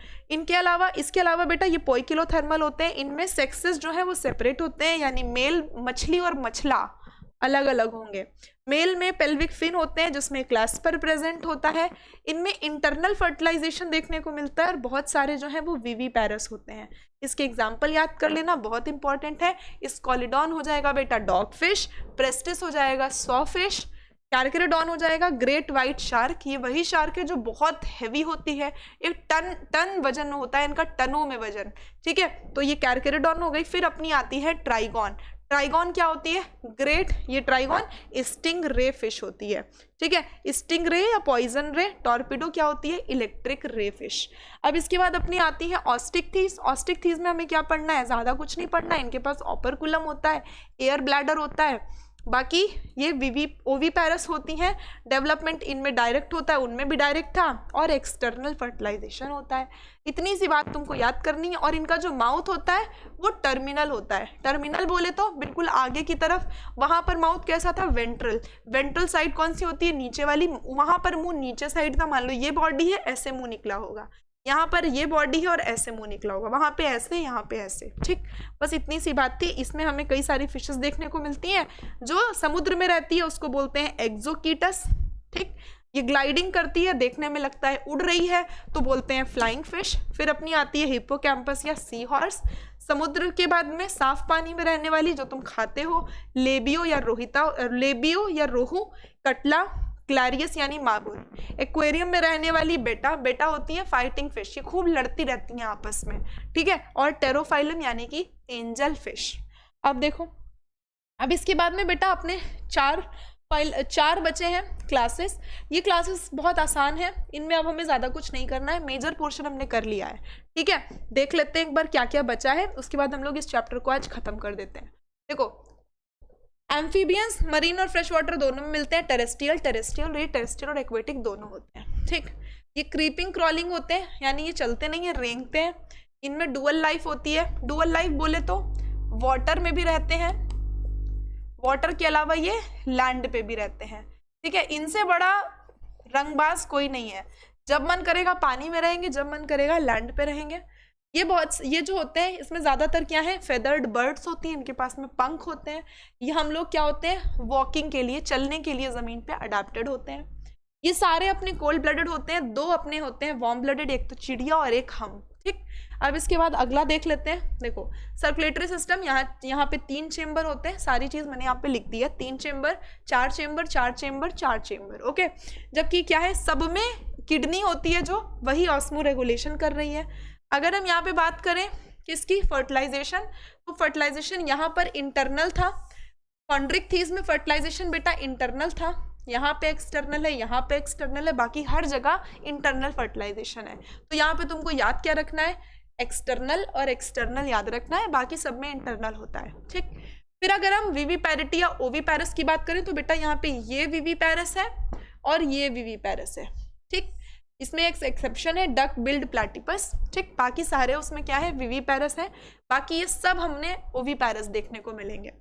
इसके अलावा बेटा ये पोइकिलोथर्मल होते हैं। इनमें सेक्सेस जो है वो सेपरेट होते हैं, यानी मेल मछली और मछला अलग अलग होंगे। मेल में पेल्विक फिन होते हैं जिसमें क्लास्पर प्रेजेंट होता है। इनमें इंटरनल फर्टिलाइजेशन देखने को मिलता है, और बहुत सारे जो है वो विविपैरस होते हैं। इसके एग्जाम्पल याद कर लेना, बहुत इंपॉर्टेंट है। स्कॉलिडॉन हो जाएगा बेटा डॉग फिश, प्रेस्टिस हो जाएगा सॉ फिश, कैरकेरोडॉन हो जाएगा ग्रेट वाइट शार्क। ये वही शार्क है जो बहुत हैवी होती है, एक टन वजन होता है इनका, टनों में वजन। ठीक है, तो ये कैरकेरोडॉन हो गई। फिर अपनी आती है ट्राइगॉन। ट्राइगॉन क्या होती है? ग्रेट, ये ट्राइगॉन स्टिंग रे फिश होती है। ठीक है, स्टिंग रे या पॉइजन रे। टॉर्पीडो क्या होती है? Electric ray fish. अब इसके बाद अपनी आती है ऑस्टिकथीज। ऑस्टिकथीज में हमें क्या पढ़ना है? ज़्यादा कुछ नहीं पढ़ना है। इनके पास ऑपरकुलम होता है, एयर ब्लैडर होता है, बाकी ये ओविपैरस होती हैं। डेवलपमेंट इनमें डायरेक्ट होता है, उनमें भी डायरेक्ट था, और एक्सटर्नल फर्टिलाइजेशन होता है। इतनी सी बात तुमको याद करनी है। और इनका जो माउथ होता है वो टर्मिनल होता है। टर्मिनल बोले तो बिल्कुल आगे की तरफ, वहाँ पर माउथ कैसा था? वेंट्रल। वेंट्रल साइड कौन सी होती है? नीचे वाली। वहाँ पर मुंह नीचे साइड था, मान लो ये बॉडी है, ऐसे मुंह निकला होगा। यहाँ पर ये बॉडी है और ऐसे मुंह निकला होगा, वहाँ पे ऐसे, यहाँ पे ऐसे। ठीक, बस इतनी सी बात थी। इसमें हमें कई सारी फिशेस देखने को मिलती हैं। जो समुद्र में रहती है उसको बोलते हैं एक्सोकीटस। ठीक, ये ग्लाइडिंग करती है, देखने में लगता है उड़ रही है, तो बोलते हैं फ्लाइंग फिश। फिर अपनी आती है हिप्पोकैम्पस या सी हॉर्स। समुद्र के बाद में साफ पानी में रहने वाली जो तुम खाते हो, लेबियो या रोहू, कटला, क्लैरियस यानी मागुर। एक्वेरियम में रहने वाली बेटा होती है फाइटिंग फिश, ये खूब लड़ती रहती हैं आपस में। ठीक है, और टेरोफाइलम यानी कि एंजल फिश। अब देखो, अब इसके बाद में बेटा अपने चार बचे हैं क्लासेस। ये क्लासेस बहुत आसान है, इनमें अब हमें ज़्यादा कुछ नहीं करना है, मेजर पोर्शन हमने कर लिया है। ठीक है, देख लेते हैं एक बार क्या क्या बचा है, उसके बाद हम लोग इस चैप्टर को आज खत्म कर देते हैं। देखो, एम्फीबियंस मरीन और फ्रेश वाटर दोनों में मिलते हैं। टेरेस्ट्रियल और एक्वेटिक दोनों होते हैं। ठीक, ये क्रीपिंग क्रॉलिंग होते हैं, यानी ये चलते नहीं है, रेंगते हैं। इनमें डुअल लाइफ होती है। डुअल लाइफ बोले तो वाटर में भी रहते हैं, वाटर के अलावा ये लैंड पे भी रहते हैं। ठीक है, इनसे बड़ा रंगबाज कोई नहीं है। जब मन करेगा पानी में रहेंगे, जब मन करेगा लैंड पे रहेंगे। ये जो होते हैं इसमें ज़्यादातर क्या है, फेदर्ड बर्ड्स होती हैं, इनके पास में पंख होते हैं। ये हम लोग क्या होते हैं, वॉकिंग के लिए, चलने के लिए ज़मीन पे अडेप्टेड होते हैं। ये सारे अपने कोल्ड ब्लडेड होते हैं, 2 अपने होते हैं वार्म ब्लडेड, एक तो चिड़िया और एक हम। ठीक, अब इसके बाद अगला देख लेते हैं। देखो सर्कुलेटरी सिस्टम, यहाँ पे 3 चेम्बर होते हैं, सारी चीज़ मैंने यहाँ पे लिख दी है, 3 chamber, 4 chamber, 4 chamber, 4 chamber. Okay, जबकि क्या है, सब में किडनी होती है जो वही ऑस्मो रेगुलेशन कर रही है। अगर हम यहाँ पे बात करें किसकी, फर्टिलाइजेशन, तो फर्टिलाइजेशन यहाँ पर इंटरनल था, कॉन्ड्रिक थी, इसमें फर्टिलाइजेशन बेटा इंटरनल था, यहाँ पे एक्सटर्नल है, यहाँ पे एक्सटर्नल है, बाकी हर जगह इंटरनल फर्टिलाइजेशन है। तो यहाँ पे तुमको याद क्या रखना है, एक्सटर्नल और एक्सटर्नल याद रखना है, बाकी सब में इंटरनल होता है। ठीक, फिर अगर हम विविपैरिटी या ओविपैरस की बात करें तो बेटा यहाँ पे ये विविपैरस है और ये विविपैरस है। ठीक, इसमें एक एक्सेप्शन है, डक बिल्ड प्लैटिपस। ठीक, बाकी सारे उसमें क्या है, विविपैरस है, बाकी ये सब हमने ओविपैरस देखने को मिलेंगे।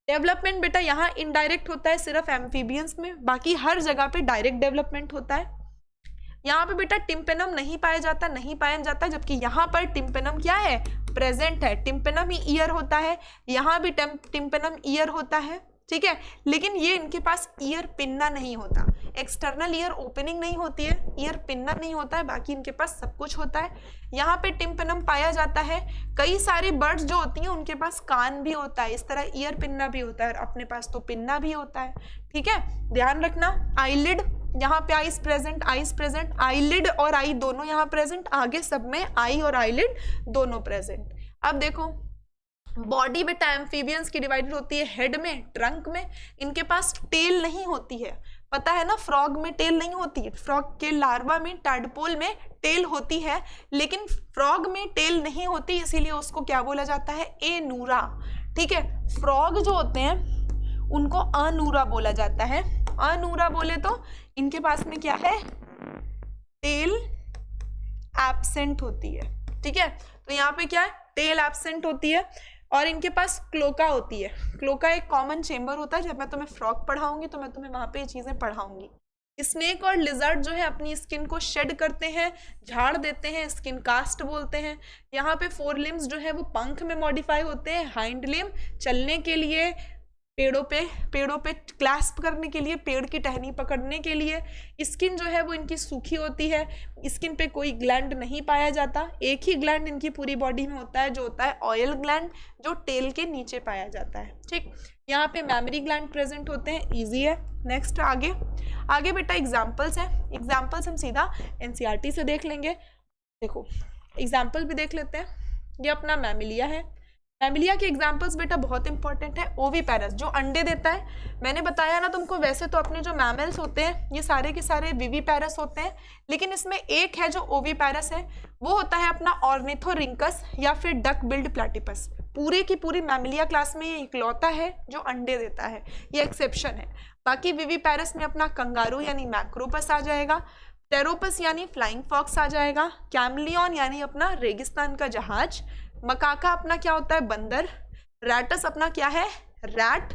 डेवलपमेंट बेटा यहाँ इनडायरेक्ट होता है सिर्फ एम्फीबियंस में, बाकी हर जगह पे डायरेक्ट डेवलपमेंट होता है। यहाँ पे बेटा टिम्पेनम नहीं पाया जाता, जबकि यहाँ पर टिम्पेनम क्या है, प्रेजेंट है, टिम्पेनम ही ईयर होता है, यहाँ भी टिम्पेनम ईयर होता है। ठीक है, लेकिन ये इनके पास ईयर पिन्ना नहीं होता, एक्सटर्नल ईयर ओपनिंग नहीं होती है, ईयर पिन्ना नहीं होता है, बाकी इनके पास सब कुछ होता है। यहाँ पे टिम्पेनम पाया जाता है। कई सारी बर्ड्स जो होती हैं उनके पास कान भी होता है, इस तरह ईयर पिन्ना भी होता है, और अपने पास तो पिन्ना भी होता है। ठीक है, ध्यान रखना। आईलिड, यहाँ पे आईज प्रेजेंट, आईलिड और आई दोनों यहाँ प्रेजेंट, आगे सब में आई और आईलिड दोनों प्रेजेंट। अब देखो बॉडी बेटा एम्फीबियंस की डिवाइडेड होती है हेड में, ट्रंक में, इनके पास टेल नहीं होती है, पता है ना, फ्रॉग में टेल नहीं होती है, फ्रॉग के लार्वा में, टैडपोल में टेल होती है, लेकिन फ्रॉग में टेल नहीं होती, इसीलिए उसको क्या बोला जाता है, एनूरा। ठीक है, फ्रॉग जो होते हैं उनको अनूरा बोला जाता है। अनूरा बोले तो इनके पास में क्या है, टेल एब्सेंट होती है। ठीक है, तो यहाँ पे क्या है, टेल एब्सेंट होती है, और इनके पास क्लोका होती है। क्लोका एक कॉमन चेम्बर होता है, जब मैं तुम्हें फ्रॉग पढ़ाऊंगी तो मैं तुम्हें वहां पे ये चीजें पढ़ाऊंगी। स्नेक और लिजर्ड जो है अपनी स्किन को शेड करते हैं, झाड़ देते हैं, स्किन कास्ट बोलते हैं। यहाँ पे 4 लिम्स जो है वो पंख में मॉडिफाई होते हैं, हाइंड लिम चलने के लिए, पेड़ों पे क्लैस्प करने के लिए, पेड़ की टहनी पकड़ने के लिए। स्किन जो है वो इनकी सूखी होती है, स्किन पे कोई ग्लैंड नहीं पाया जाता, एक ही ग्लैंड इनकी पूरी बॉडी में होता है, जो होता है ऑयल ग्लैंड, जो टेल के नीचे पाया जाता है। ठीक, यहाँ पे मैमरी ग्लैंड प्रेजेंट होते हैं, ईजी है। नेक्स्ट आगे बेटा एग्जाम्पल्स हैं, एग्जाम्पल्स हम सीधा एनसीईआरटी से देख लेंगे। देखो एग्जाम्पल भी देख लेते हैं। ये अपना मैमिलिया है, मैमिलिया के एग्जाम्पल्स बेटा बहुत इंपॉर्टेंट है। ओविपैरस जो अंडे देता है, मैंने बताया ना तुमको, वैसे तो अपने जो मैमल्स होते हैं ये सारे के सारे विविपैरस होते हैं, लेकिन इसमें एक है जो ओविपैरस है, वो होता है अपना ऑर्निथोरिंकस या फिर डक बिल्ड प्लैटिपस। पूरे की पूरी मैमिलिया क्लास में ये इकलौता है जो अंडे देता है, ये एक्सेप्शन है। बाकी विविपैरस में अपना कंगारू यानी मैक्रोपस आ जाएगा, टेरोपस यानी फ्लाइंग फॉक्स आ जाएगा, कैमलियन यानी अपना रेगिस्तान का जहाज, मकाका अपना क्या होता है, बंदर, रैटस अपना क्या है, रैट,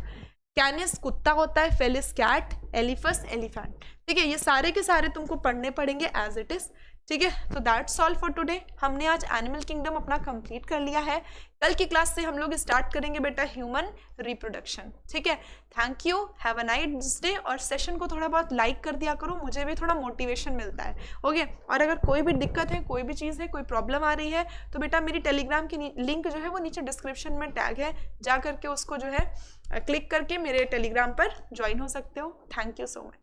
कैनिस कुत्ता होता है, फेलिस कैट, एलिफस एलिफेंट। ठीक है, ये सारे के सारे तुमको पढ़ने पड़ेंगे एज इट इज। ठीक है, तो दैट्स ऑल फॉर टुडे। हमने आज एनिमल किंगडम अपना कंप्लीट कर लिया है। कल की क्लास से हम लोग स्टार्ट करेंगे बेटा ह्यूमन रिप्रोडक्शन। ठीक है, thank you, have a nice day. और सेशन को थोड़ा बहुत लाइक कर दिया करो, मुझे भी थोड़ा मोटिवेशन मिलता है। ओके, और अगर कोई भी दिक्कत है, कोई भी चीज़ है, कोई प्रॉब्लम आ रही है, तो बेटा मेरी टेलीग्राम की लिंक जो है वो नीचे डिस्क्रिप्शन में टैग है, जा करके उसको जो है क्लिक करके मेरे टेलीग्राम पर ज्वाइन हो सकते हो। Thank you so much.